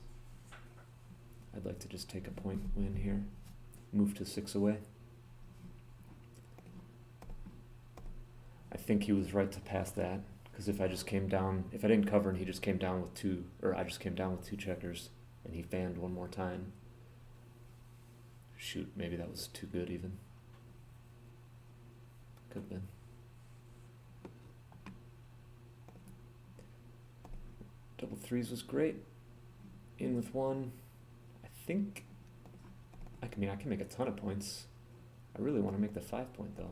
I'd like to just take a point win here. Move to 6 away. I think he was right to pass that, because if I just came down, if I didn't cover and he just came down with 2, or I just came down with 2 checkers and he fanned one more time. Shoot, maybe that was too good even. Could have been. Double 3s was great. In with 1. I think I can make a ton of points. I really want to make the 5-point though.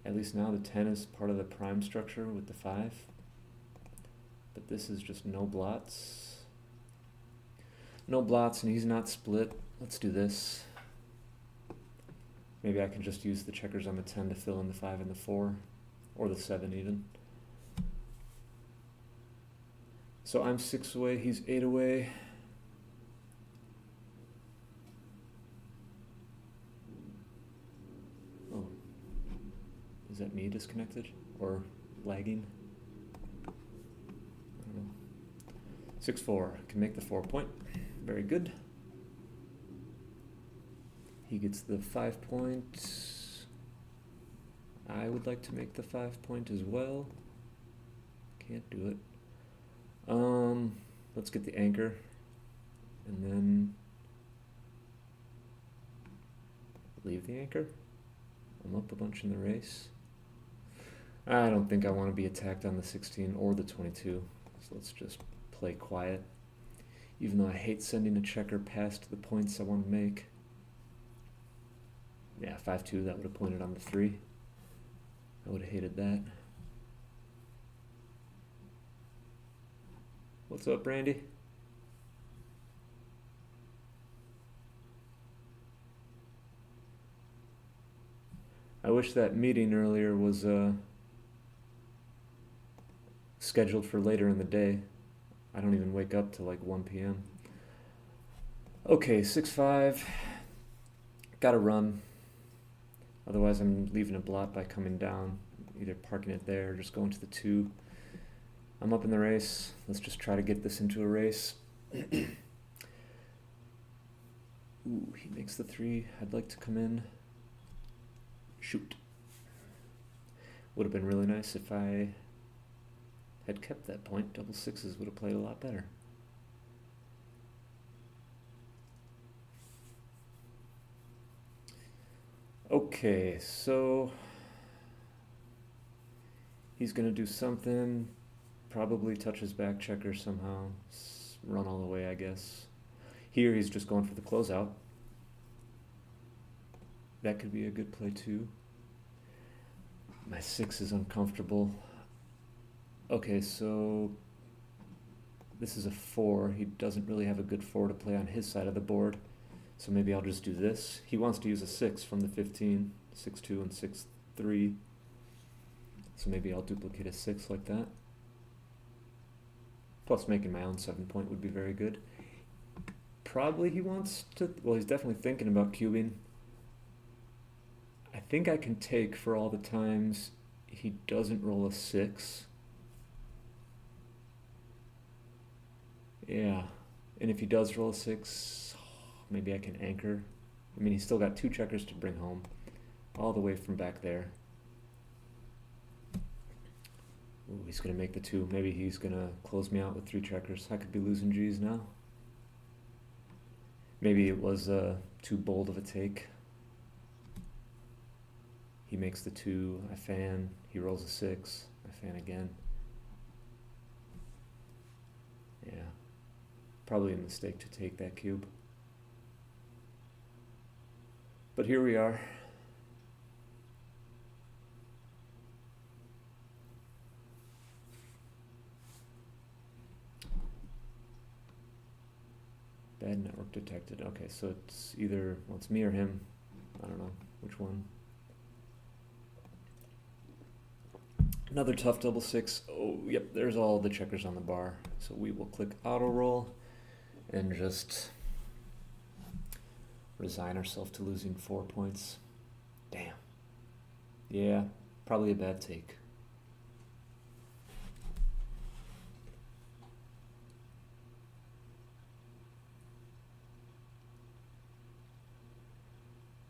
At least now the 10 is part of the prime structure with the 5. But this is just no blots. No blots and he's not split. Let's do this. Maybe I can just use the checkers on the 10 to fill in the 5 and the 4. Or the 7 even. So I'm 6 away, he's 8 away. Oh. Is that me disconnected? Or lagging? I don't know. 6-4, can make the 4-point. Very good. He gets the 5-point. I would like to make the 5-point as well. Can't do it. Let's get the anchor, and then leave the anchor. I'm up a bunch in the race. I don't think I want to be attacked on the 16 or the 22, so let's just play quiet. Even though I hate sending a checker past the points I want to make. Yeah, 5-2, that would have pointed on the 3. I would have hated that. What's up, Brandy? I wish that meeting earlier was scheduled for later in the day. I don't even wake up till like 1 p.m. Okay, 6-5. Gotta run. Otherwise I'm leaving a blot by coming down, either parking it there or just going to the 2. I'm up in the race. Let's just try to get this into a race. Ooh, he makes the 3. I'd like to come in. Shoot. Would have been really nice if I had kept that point. Double 6s would have played a lot better. Okay, so he's gonna do something, probably touch his back checker somehow, run all the way, I guess. Here he's just going for the closeout. That could be a good play too. My 6 is uncomfortable. Okay, so this is a 4. He doesn't really have a good 4 to play on his side of the board. So maybe I'll just do this. He wants to use a 6 from the 15, 6-2 and 6-3. So maybe I'll duplicate a 6 like that. Plus making my own 7 point would be very good. Probably he wants to, well, he's definitely thinking about cubing. I think I can take for all the times he doesn't roll a 6. Yeah, and if he does roll a 6, maybe I can anchor. I mean, he's still got 2 checkers to bring home, all the way from back there. Ooh, he's gonna make the 2. Maybe he's gonna close me out with 3 checkers. I could be losing G's now. Maybe it was too bold of a take. He makes the 2, I fan, he rolls a 6, I fan again. Yeah, probably a mistake to take that cube. But here we are. Bad network detected. Okay, so it's either, well, it's me or him. I don't know which one. Another tough double 6. Oh, yep, there's all the checkers on the bar. So we will click auto roll and just resign ourselves to losing 4 points. Damn. Yeah, probably a bad take.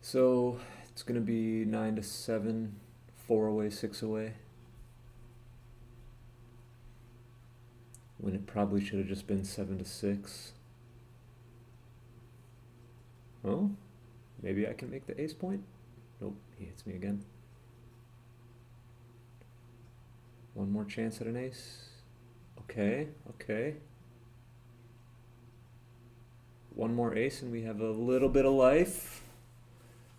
So it's gonna be 9-7, 4 away, 6 away. When it probably should have just been 7-6. Oh, maybe I can make the ace point? Nope, he hits me again. One more chance at an ace. Okay, okay. One more ace and we have a little bit of life.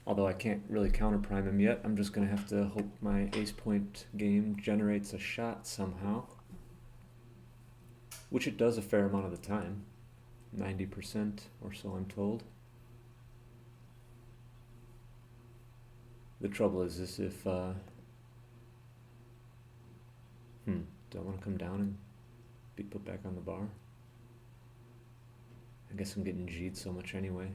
Although I can't really counter prime him yet. I'm just gonna have to hope my ace point game generates a shot somehow. Which it does a fair amount of the time. 90% or so, I'm told. The trouble is if do I want to come down and be put back on the bar? I guess I'm getting G'd so much anyway.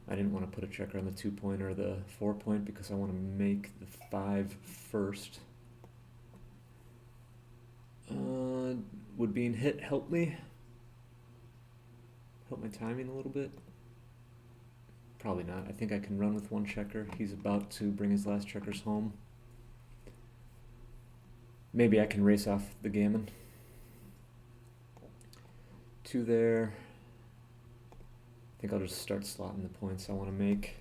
I didn't want to put a checker on the 2 point or the 4 point because I want to make the 5 first. Would being hit help me? Help my timing a little bit? Probably not. I think I can run with 1 checker. He's about to bring his last checkers home. Maybe I can race off the gammon. 2 there. I think I'll just start slotting the points I want to make.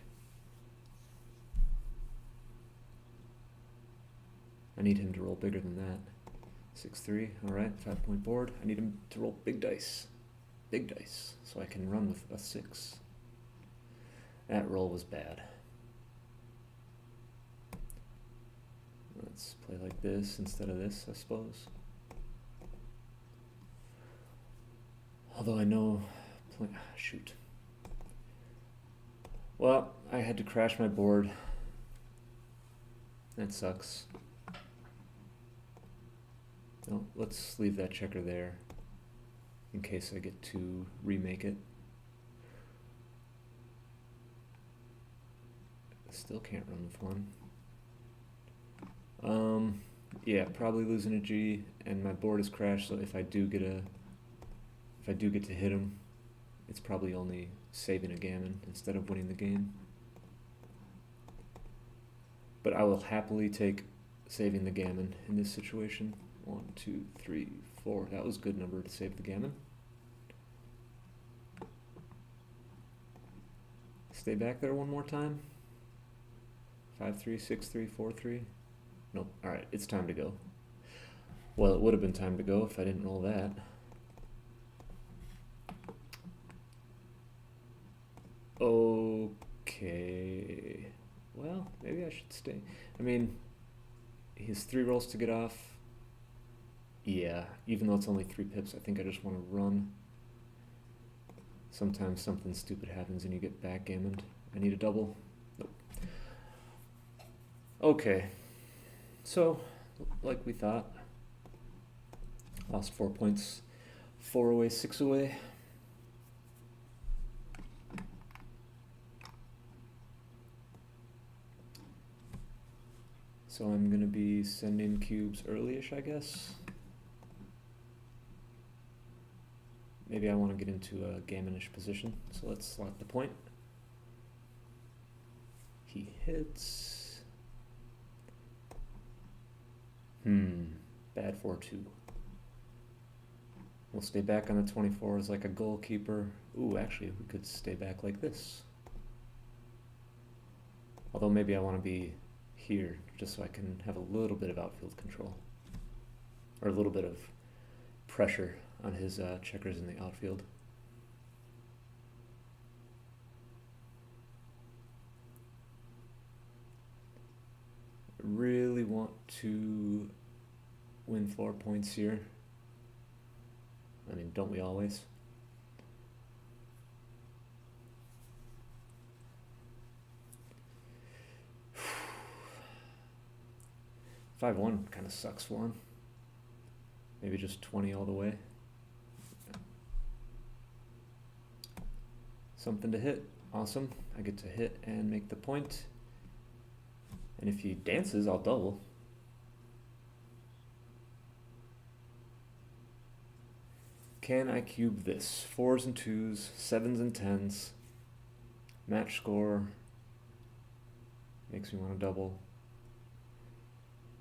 I need him to roll bigger than that. 6-3, alright, 5 point board. I need him to roll big dice. Big dice, so I can run with a 6. That roll was bad. Let's play like this instead of this, I suppose. Although I know, shoot. Well, I had to crash my board. That sucks. No, let's leave that checker there in case I get to remake it. Still can't run with one. Yeah, probably losing a G, and my board is crashed. So if I do get to hit him, it's probably only saving a gammon instead of winning the game. But I will happily take saving the gammon in this situation. 1, 2, 3, 4. That was a good number to save the gammon. Stay back there one more time. 5-3, 6-3, 4-3. Nope. Alright, it's time to go. Well, it would have been time to go if I didn't roll that. Okay. Well, maybe I should stay. I mean, he has 3 rolls to get off. Yeah, even though it's only 3 pips, I think I just want to run. Sometimes something stupid happens and you get backgammoned. I need a double. Nope. Okay. So, like we thought, lost 4 points. 4 away, 6 away. So I'm going to be sending cubes early-ish, I guess. Maybe I want to get into a gammonish position, so let's slot the point. He hits. Bad 4-2. We'll stay back on the 24s like a goalkeeper. Ooh, actually, we could stay back like this. Although maybe I want to be here just so I can have a little bit of outfield control. Or a little bit of pressure on his checkers in the outfield. I really want to win 4 points here. I mean, don't we always? $5-1 kind of sucks for him. Maybe just 20 all the way. Something to hit. Awesome. I get to hit and make the point. And if he dances, I'll double. Can I cube this? 4s and 2s, 7s and 10s. Match score. Makes me want to double.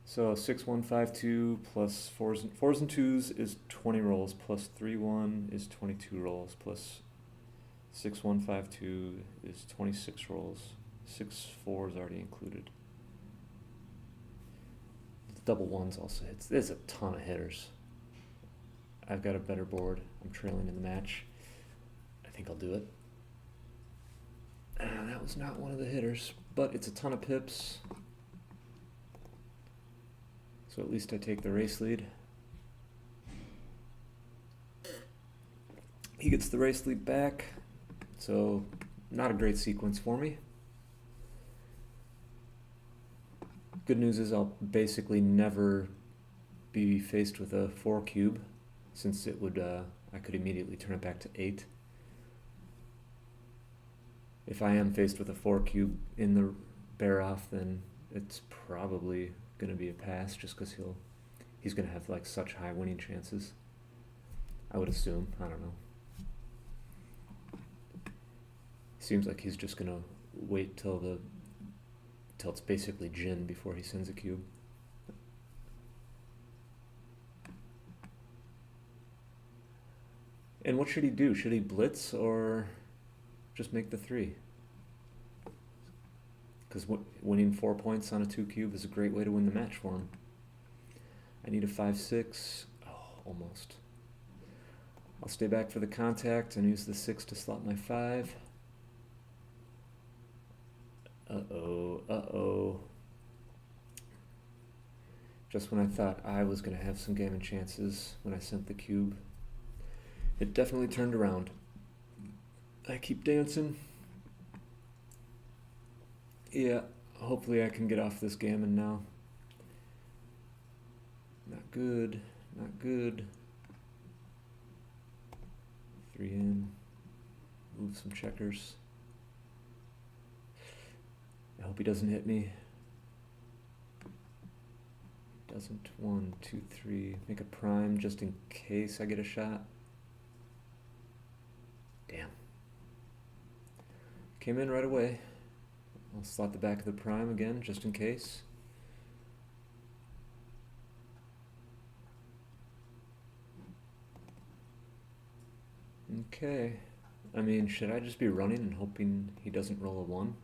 So 6-1-5-2 plus 4s and 2s is 20 rolls, plus 3-1 is 22 rolls, plus 6-1-5-2 is 26 rolls. 6-4 is already included. Double ones also hits. There's a ton of hitters. I've got a better board. I'm trailing in the match. I think I'll do it. That was not one of the hitters, but it's a ton of pips. So at least I take the race lead. He gets the race lead back. So not a great sequence for me. Good news is I'll basically never be faced with a 4 cube, since it would I could immediately turn it back to 8. If I am faced with a 4 cube in the bear off, then it's probably going to be a pass, just because he's going to have like such high winning chances. I would assume. I don't know. Seems like he's just going to wait till it's basically gin before he sends a cube. And what should he do? Should he blitz or just make the 3? Because winning 4 points on a 2 cube is a great way to win the match for him. I need a 5-6. Oh, almost. I'll stay back for the contact and use the 6 to slot my 5. Uh-oh, uh-oh. Just when I thought I was going to have some gammon chances when I sent the cube, it definitely turned around. I keep dancing. Yeah, hopefully I can get off this gammon now. Not good, Not good. 3 in. Move some checkers. I hope he doesn't hit me. Doesn't. 1, 2, 3. Make a prime just in case I get a shot. Damn. Came in right away. I'll slot the back of the prime again just in case. Okay. I mean, should I just be running and hoping he doesn't roll a 1?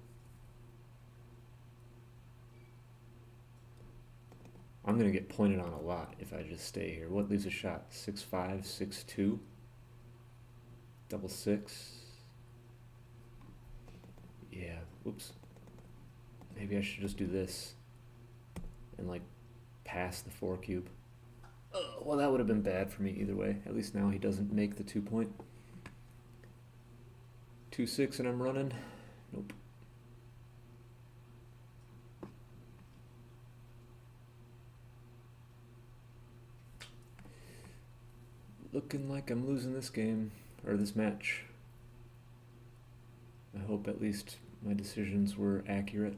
I'm gonna get pointed on a lot if I just stay here. What leaves a shot? 6-5, 6-2, double 6. Yeah, oops. Maybe I should just do this and like pass the 4 cube. Well, that would have been bad for me either way. At least now he doesn't make the 2 point. 2-6 and I'm running. Nope. Looking like I'm losing this game, or this match. I hope at least my decisions were accurate.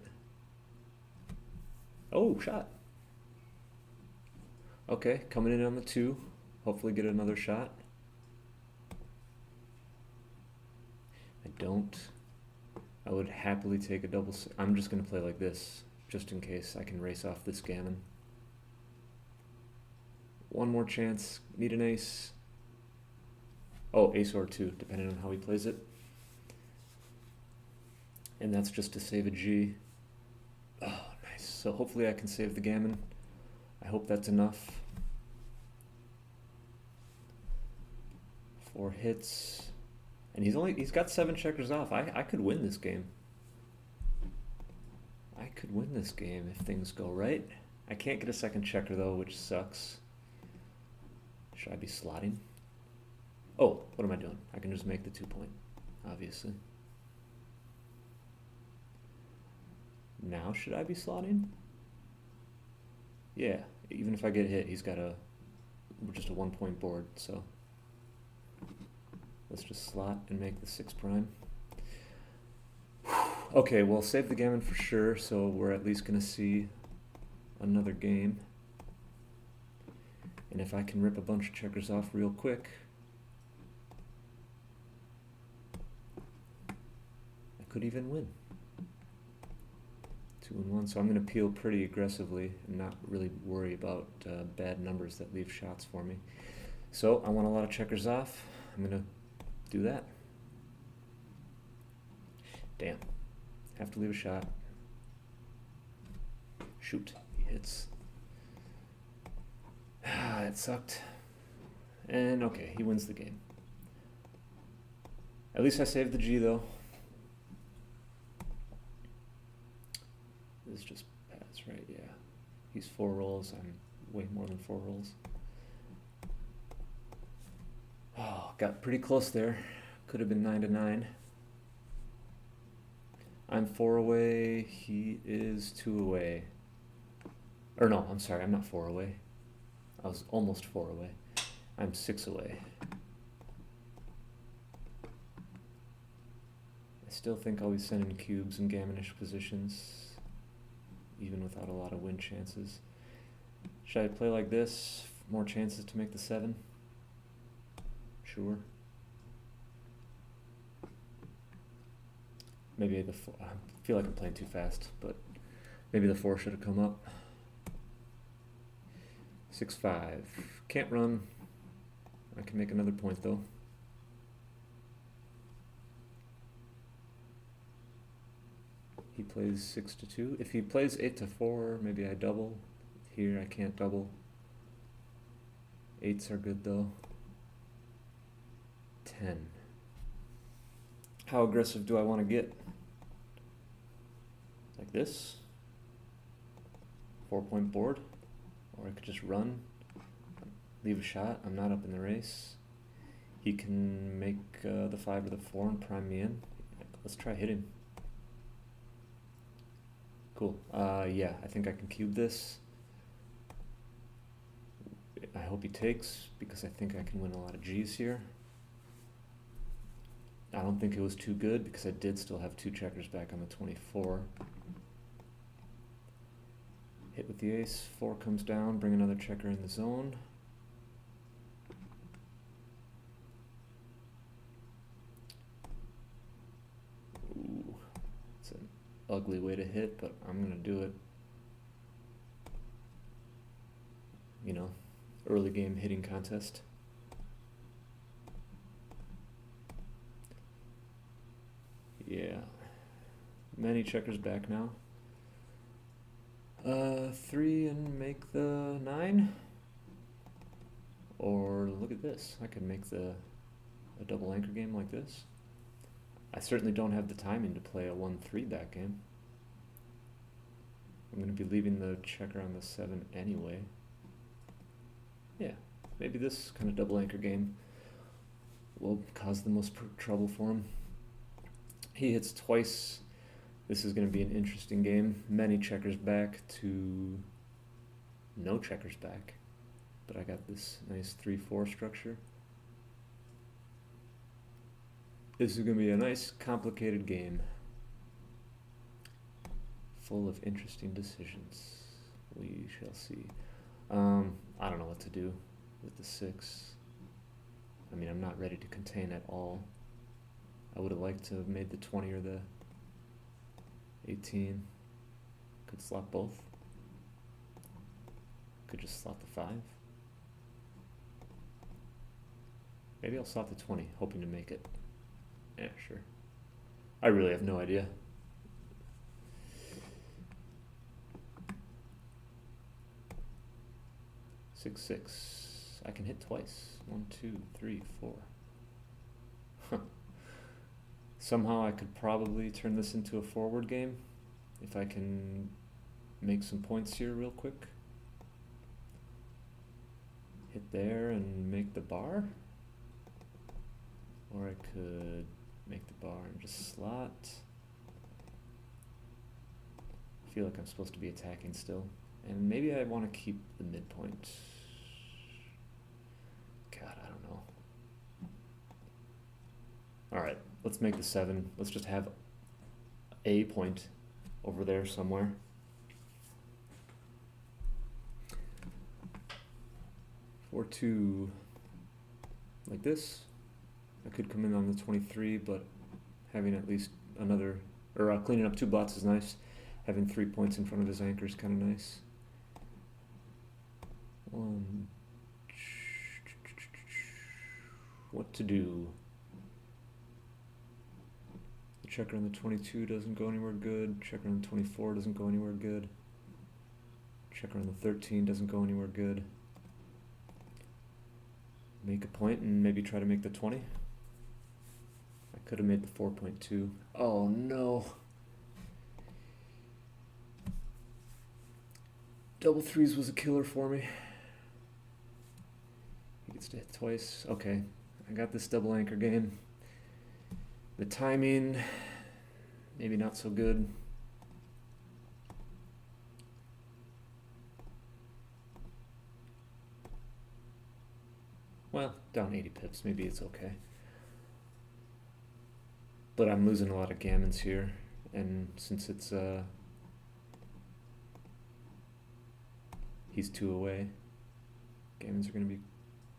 Oh, shot. Okay, coming in on the 2. Hopefully get another shot. I don't. I would happily take a double. I'm just going to play like this, just in case I can race off this gammon. One more chance. Need an ace. Oh, ace or 2, depending on how he plays it. And that's just to save a G. Oh, nice. So hopefully I can save the gammon. I hope that's enough. 4 hits. And he's got 7 checkers off. I could win this game. I could win this game if things go right. I can't get a second checker though, which sucks. Should I be slotting? Oh, what am I doing? I can just make the 2 point, obviously. Now should I be slotting? Yeah, even if I get hit, he's got just a 1 point board, so let's just slot and make the 6 prime. Okay, well, save the gammon for sure, so we're at least gonna see another game. And if I can rip a bunch of checkers off real quick, I could even win. 2 and 1, so I'm going to peel pretty aggressively and not really worry about bad numbers that leave shots for me. So I want a lot of checkers off. I'm going to do that. Damn. Have to leave a shot. Shoot. He hits. It sucked. And okay, he wins the game. At least I saved the G though. This just pass, right? Yeah. He's 4 rolls. I'm way more than 4 rolls. Oh, got pretty close there. Could have been 9-9. I'm 4 away. He is 2 away. Or no, I'm sorry. I'm not 4 away. I was almost 4 away. I'm 6 away. I still think I'll be sending cubes in gammonish positions, even without a lot of win chances. Should I play like this? More chances to make the 7? Sure. Maybe the 4. I feel like I'm playing too fast, but maybe the 4 should have come up. 6-5. Can't run. I can make another point though. He plays 6-2. If he plays 8-4, maybe I double. Here I can't double. 8s are good though. 10. How aggressive do I want to get? Like this? 4 point board? Or I could just run, leave a shot. I'm not up in the race. He can make the 5 or the 4 and prime me in. Let's try hitting. Cool. Yeah, I think I can cube this. I hope he takes, because I think I can win a lot of G's here. I don't think it was too good, because I did still have 2 checkers back on the 24. Hit with the ace, 4 comes down, bring another checker in the zone. Ooh, it's an ugly way to hit, but I'm gonna do it. You know, early game hitting contest. Yeah, many checkers back now. 3 and make the 9. Or look at this, I could make a double anchor game like this. I certainly don't have the timing to play a 1-3 backgammon. I'm going to be leaving the checker on the 7 anyway. Yeah, maybe this kind of double anchor game will cause the most trouble for him. He hits twice. This is going to be an interesting game. Many checkers back to no checkers back. But I got this nice 3-4 structure. This is going to be a nice, complicated game. Full of interesting decisions. We shall see. I don't know what to do with the 6. I mean, I'm not ready to contain at all. I would have liked to have made the 20 or the 18. Could slot both. Could just slot the 5. Maybe I'll slot the 20, hoping to make it. Yeah, sure. I really have no idea. Six, 6. I can hit twice. 1, 2, 3, 4. Huh. Somehow I could probably turn this into a forward game if I can make some points here real quick. Hit there and make the bar. Or I could make the bar and just slot. I feel like I'm supposed to be attacking still. And maybe I want to keep the midpoint. God, I don't know. Alright, let's make the 7. Let's just have a point over there somewhere. Or 2 like this. I could come in on the 23, but having at least another, or cleaning up 2 blots is nice. Having 3 points in front of his anchor is kind of nice. 1. What to do? The checker on the 22 doesn't go anywhere good. Checker on the 24 doesn't go anywhere good. Checker on the 13 doesn't go anywhere good. Make a point and maybe try to make the 20. I could have made the 4.2. Oh no. Double 3s was a killer for me. He gets to hit twice. Okay, I got this double anchor game. The timing, maybe not so good. Well, down 80 pips, maybe it's okay. But I'm losing a lot of gammons here, and since it's he's 2 away, gammons are going to be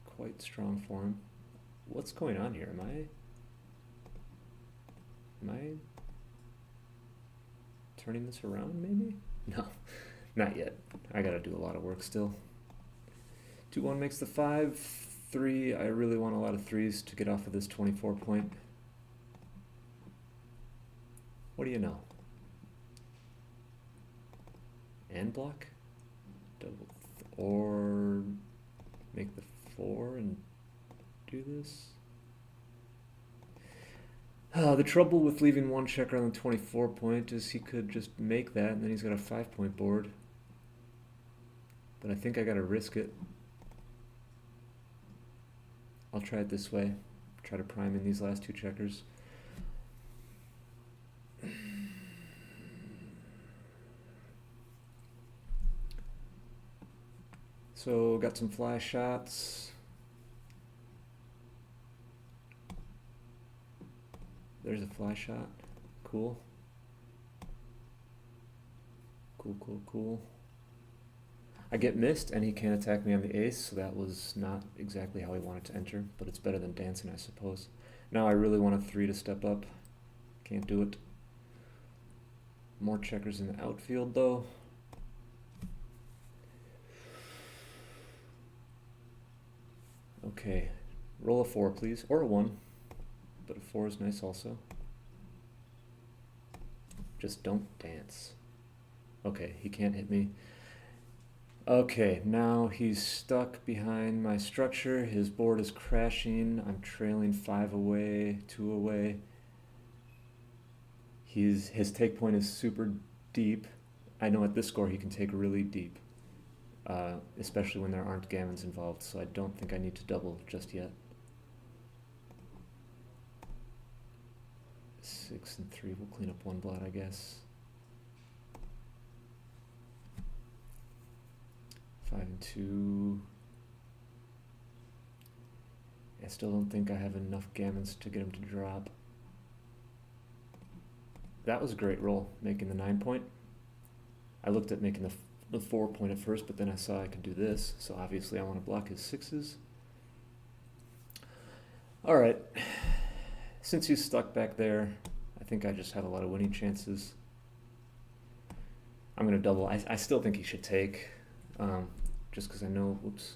quite strong for him. What's going on here? Am I turning this around maybe? No, not yet. I gotta do a lot of work still. 2-1 makes the 5. 3, I really want a lot of 3s to get off of this 24 point. What do you know? And block? Double, or make the 4 and do this? The trouble with leaving 1 checker on the 24 point is he could just make that and then he's got a 5-point board. But I think I gotta risk it. I'll try it this way. Try to prime in these last 2 checkers. So got some fly shots. There's a fly shot. Cool. Cool. I get missed and he can't attack me on the ace, so that was not exactly how he wanted to enter, but it's better than dancing, I suppose. Now I really want a 3 to step up. Can't do it. More checkers in the outfield though. Okay, roll a 4 please, or a 1, but a 4 is nice also. Just don't dance. Okay, he can't hit me. Okay, now he's stuck behind my structure. His board is crashing. I'm trailing 5 away, 2 away. His take point is super deep. I know at this score he can take really deep, especially when there aren't gammons involved, so I don't think I need to double just yet. 6 and 3, we'll clean up 1 blot, I guess. 5 and 2. I still don't think I have enough gammons to get him to drop. That was a great roll, making the 9 point. I looked at making the 4 point at first, but then I saw I could do this, so obviously I want to block his 6s. Alright, since he's stuck back there, I think I just have a lot of winning chances. I'm going to double. I still think he should take, just because I know, whoops,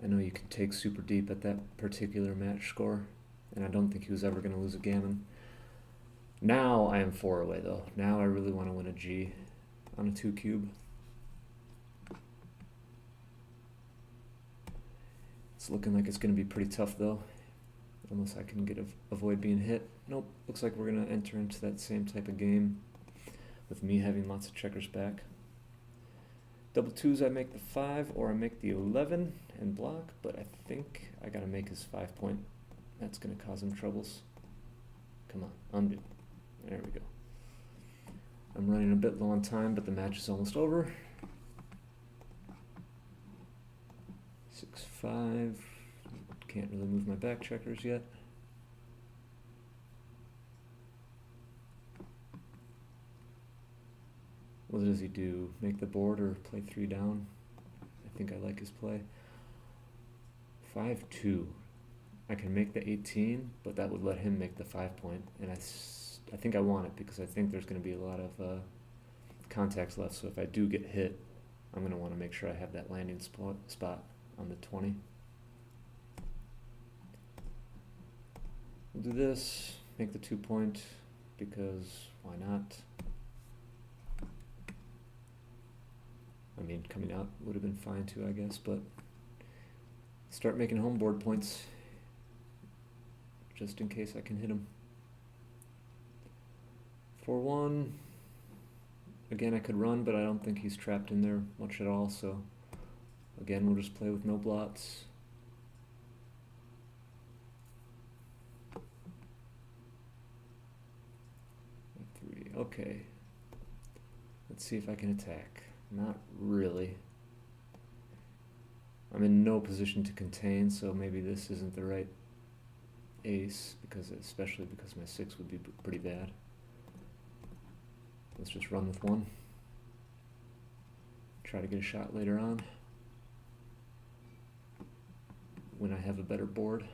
I know you can take super deep at that particular match score, and I don't think he was ever going to lose a gammon. Now I am 4 away though. Now I really want to win a G on a 2 cube. It's looking like it's going to be pretty tough though, unless I can avoid being hit. Nope, looks like we're going to enter into that same type of game with me having lots of checkers back. Double 2s, I make the 5 or I make the 11 and block, but I think I got to make his 5 point. That's going to cause him troubles. Come on, undo. There we go. I'm running a bit low on time, but the match is almost over. 6-5. Can't really move my back checkers yet. What does he do? Make the board or play 3 down? I think I like his play. 5-2. I can make the 18, but that would let him make the 5 point, and I think I want it because I think there's going to be a lot of contacts left, so if I do get hit, I'm going to want to make sure I have that landing spot on the 20. We'll do this, make the 2 point, because why not? I mean, coming out would have been fine too, I guess, but start making home board points just in case I can hit him. 4-1. Again, I could run, but I don't think he's trapped in there much at all, so again, we'll just play with no blots. Okay. Let's see if I can attack. Not really. I'm in no position to contain, so maybe this isn't the right ace, especially because my 6 would be pretty bad. Let's just run with 1. Try to get a shot later on when I have a better board.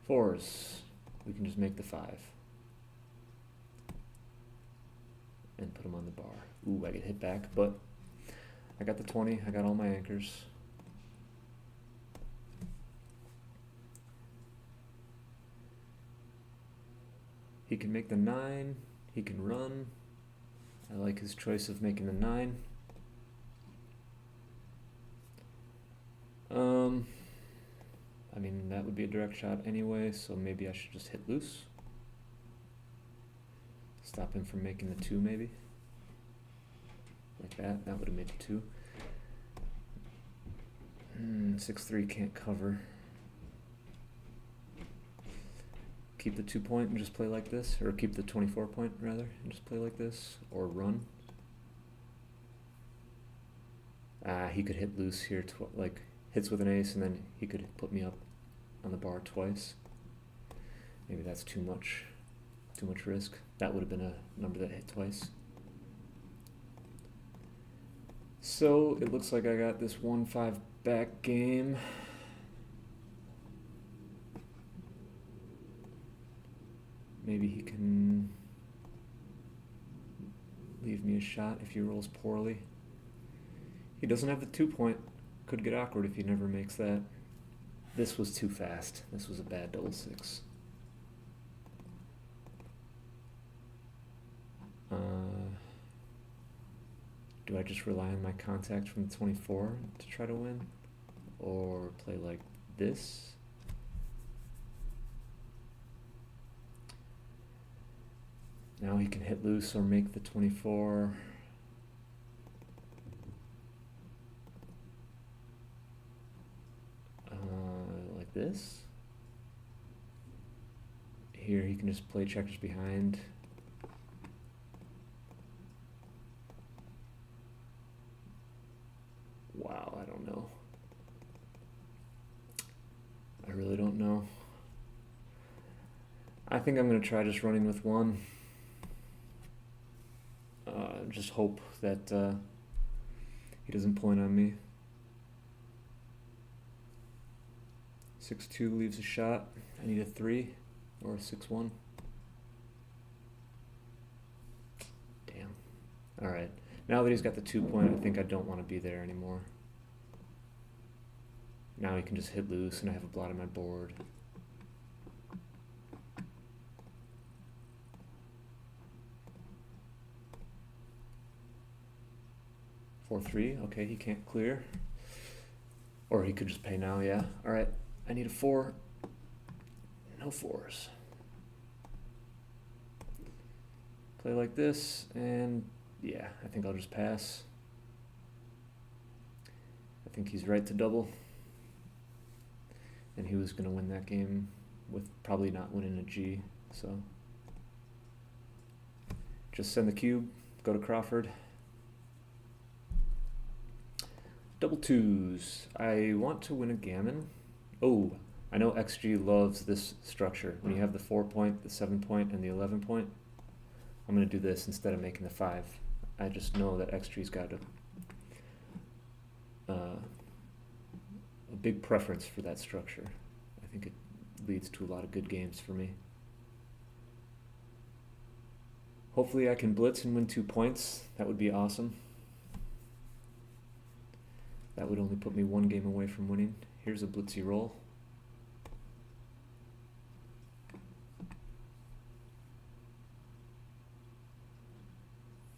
4s. We can just make the 5. And put him on the bar. Ooh, I get hit back, but I got the 20. I got all my anchors. He can make the 9. He can run. I like his choice of making the 9. I mean, that would be a direct shot anyway, so maybe I should just hit loose. Stop him from making the 2 maybe. Like that. That would have made the 2. 6-3 can't cover. keep the 2 point and just play like this, or keep the 24 point rather, and just play like this, or run. He could hit loose here, like hits with an ace, and then he could put me up on the bar twice. Maybe that's too much risk. That would have been a number that hit twice. So it looks like I got this 1-5 back game. Maybe he can leave me a shot if he rolls poorly. He doesn't have the 2 point. Could get awkward if he never makes that. This was too fast. This was a bad double six. Do I just rely on my contact from the 24 to try to win? Or play like this? Now he can hit loose or make the 24. Like this. Here he can just play checkers behind. Wow, I don't know. I really don't know. I think I'm going to try just running with one. Just hope that he doesn't point on me. 6-2 leaves a shot. I need a 3 or a 6-1. Damn. Alright. Now that he's got the 2 point, I think I don't want to be there anymore. Now he can just hit loose and I have a blot on my board. Four, 3. Okay, he can't clear. Or he could just pay now, yeah. Alright. I need a 4. No 4s. Play like this, and yeah, I think I'll just pass. I think he's right to double. And he was going to win that game with probably not winning a G, so. Just send the cube, go to Crawford. Double 2s. I want to win a gammon. Oh, I know XG loves this structure. When you have the 4 point, the 7 point, and the 11 point, I'm going to do this instead of making the 5. I just know that XG's got a big preference for that structure. I think it leads to a lot of good games for me. Hopefully I can blitz and win 2 points. That would be awesome. That would only put me 1 game away from winning. Here's a blitzy roll.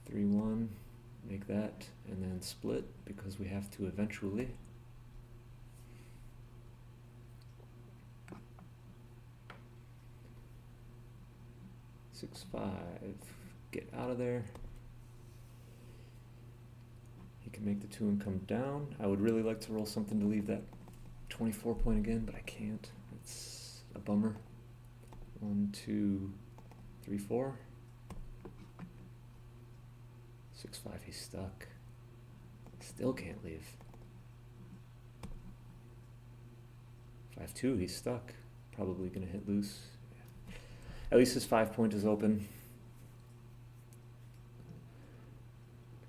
Three, 1, make that, and then split because we have to eventually. Six, 5, get out of there. He can make the 2 and come down. I would really like to roll something to leave that 24 point again, but I can't. It's a bummer. 1, 2, 3, 4. 6, 5, he's stuck. Still can't leave. 5, 2, he's stuck. Probably gonna hit loose. Yeah. At least his 5 point is open.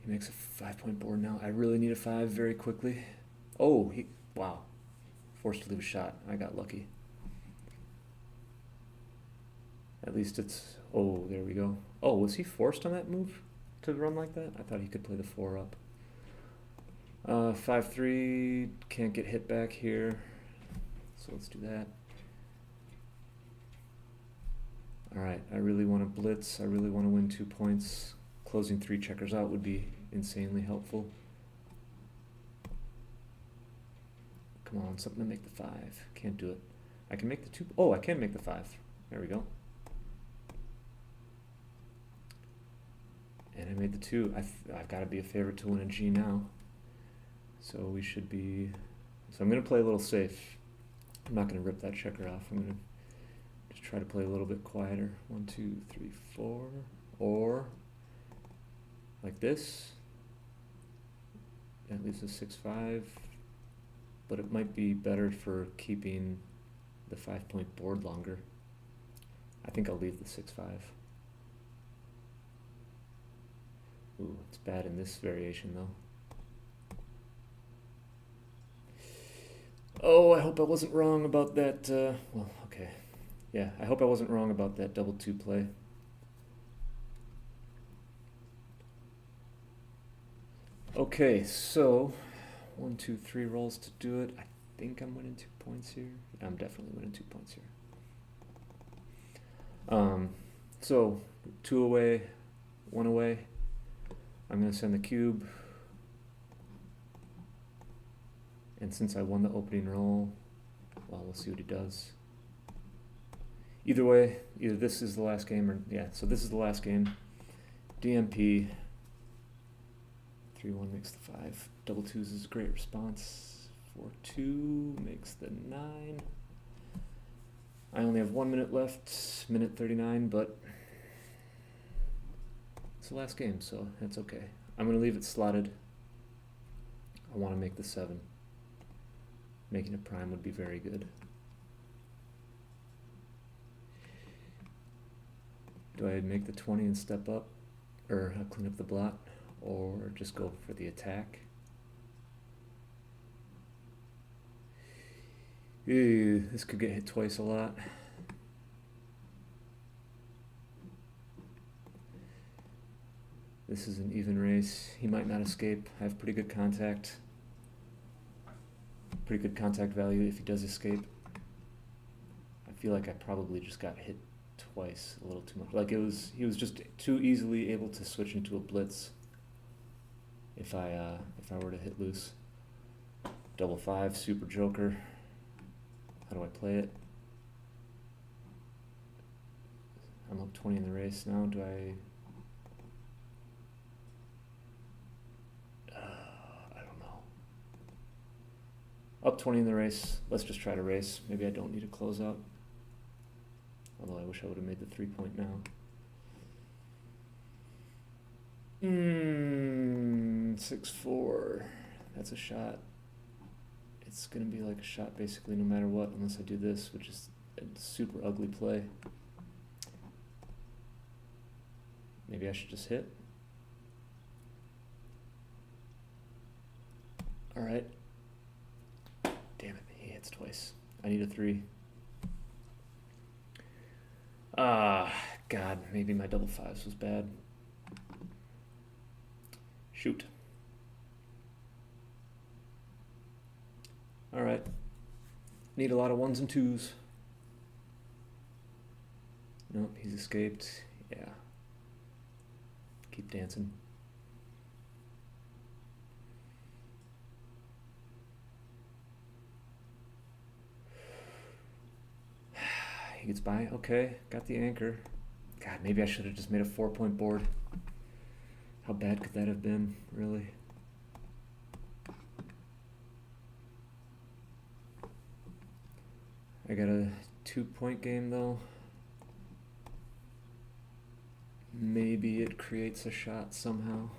He makes a 5 point board now. I really need a 5 very quickly. Oh, wow. Forced to leave a shot. I got lucky. At least it's, oh, there we go. Oh, was he forced on that move to run like that? I thought he could play the 4 up. 5, 3, can't get hit back here. So let's do that. Alright, I really want to blitz. I really want to win 2 points. Closing 3 checkers out would be insanely helpful. Come on, something to make the 5. Can't do it. I can make the 2. Oh, I can make the 5. There we go. And I made the 2. I've got to be a favorite to win a G now. So we should be. So I'm going to play a little safe. I'm not going to rip that checker off. I'm going to Just try to play a little bit quieter. 1, 2, 3, 4. Or like this. That leaves a 6-5. But it might be better for keeping the 5-point board longer. I think I'll leave the 6-5. Ooh, it's bad in this variation though. Oh, I hope I wasn't wrong about that, well, okay. Yeah, I hope I wasn't wrong about that double 2 play. Okay, so 1, 2, 3 rolls to do it. I think I'm winning 2 points here. I'm definitely winning 2 points here. So 2 away, 1 away. I'm gonna send the cube. And since I won the opening roll, well, we'll see what he does. Either way, either this is the last game or, yeah, so this is the last game. DMP. 3-1 makes the 5. Double 2s is a great response. 4-2 makes the 9. I only have 1 minute left, minute 39, but it's the last game, so that's okay. I'm going to leave it slotted. I want to make the 7. Making a prime would be very good. Do I make the 20 and step up, or clean up the blot, or just go for the attack? Ew, this could get hit twice a lot. This is an even race. He might not escape. I have pretty good contact. Pretty good contact value if he does escape. I feel like I probably just got hit twice a little too much. Like he was just too easily able to switch into a blitz if I were to hit loose. Double 5, super joker. How do I play it? I'm up 20 in the race now. Do I? I don't know. Up 20 in the race. Let's just try to race. Maybe I don't need to close out. Although I wish I would have made the 3-point now. 6-4. That's a shot. It's going to be like a shot basically no matter what, unless I do this, which is a super ugly play. Maybe I should just hit. All right. Damn it, he hits twice. I need a 3. God, maybe my double 5s was bad. Shoot. All right. Need a lot of 1s and 2s. Nope, he's escaped. Yeah. Keep dancing. He gets by. Okay, got the anchor. God, maybe I should have just made a 4-point board. How bad could that have been, really? I got a 2-point game though. Maybe it creates a shot somehow.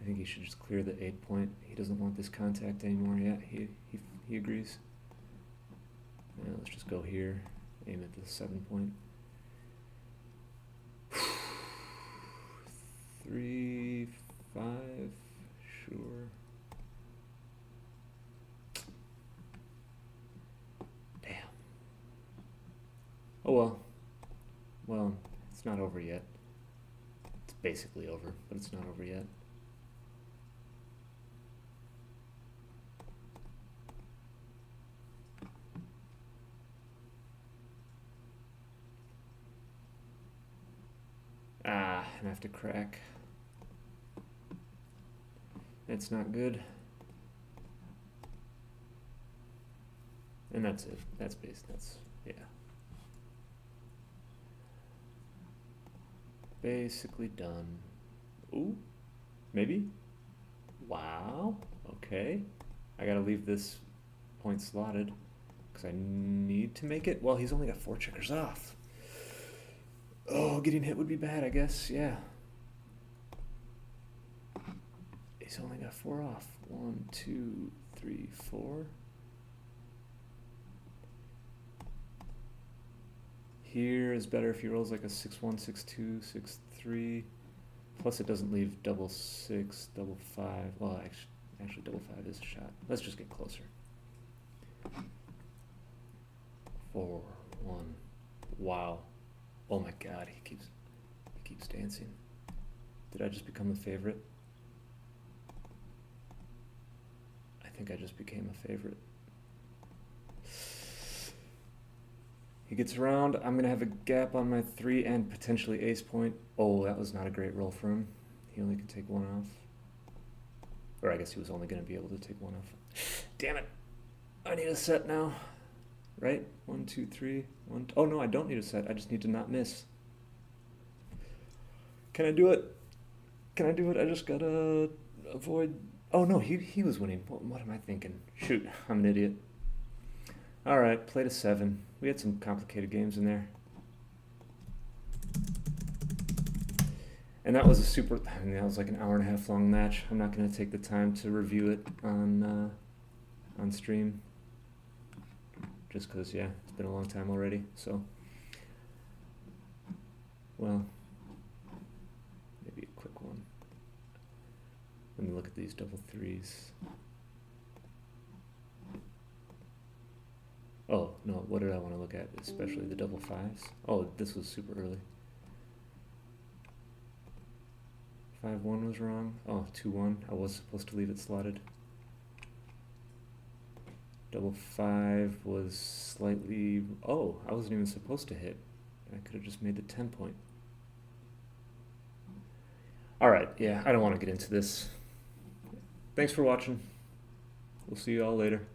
I think he should just clear the 8-point. He doesn't want this contact anymore. Yeah, he agrees. Yeah, let's just go here. Aim at the 7-point. 3, 5, sure. Damn. Oh well. Well, it's not over yet. It's basically over, but it's not over yet. And I have to crack. That's not good. And that's it. That's yeah. Basically done. Ooh. Maybe? Wow. Okay. I gotta leave this point slotted because I need to make it. Well, he's only got 4 checkers off. Oh, getting hit would be bad, I guess. Yeah. He's only got 4 off. 1, 2, 3, 4. Here is better if he rolls like a 6-1, 6-2, 6-3. Plus it doesn't leave double 6, double 5. Well, actually double 5 is a shot. Let's just get closer. 4, 1. Wow. Oh my god, he keeps dancing. Did I just become a favorite? I think I just became a favorite. He gets around. I'm going to have a gap on my 3 and potentially ace point. Oh, that was not a great roll for him. He only can take 1 off. Or I guess he was only going to be able to take 1 off. Damn it. I need a set now. Right? 1, 2, 3. 1. Oh, no, I don't need a set. I just need to not miss. Can I do it? Can I do it? I just got to avoid... Oh, no, he was winning. What am I thinking? Shoot, I'm an idiot. All right, played a 7. We had some complicated games in there. And that was a super, I mean, that was like an hour and a half long match. I'm not going to take the time to review it on stream. Just because, yeah, it's been a long time already. So, well, maybe a quick one. Let me look at these double 3s. Oh, no, what did I want to look at? Especially the double 5s. Oh, this was super early. 5-1 was wrong. Oh, 2-1. I was supposed to leave it slotted. Double 5 was slightly... Oh, I wasn't even supposed to hit. I could have just made the 10 point. Alright, yeah, I don't want to get into this. Thanks for watching. We'll see you all later.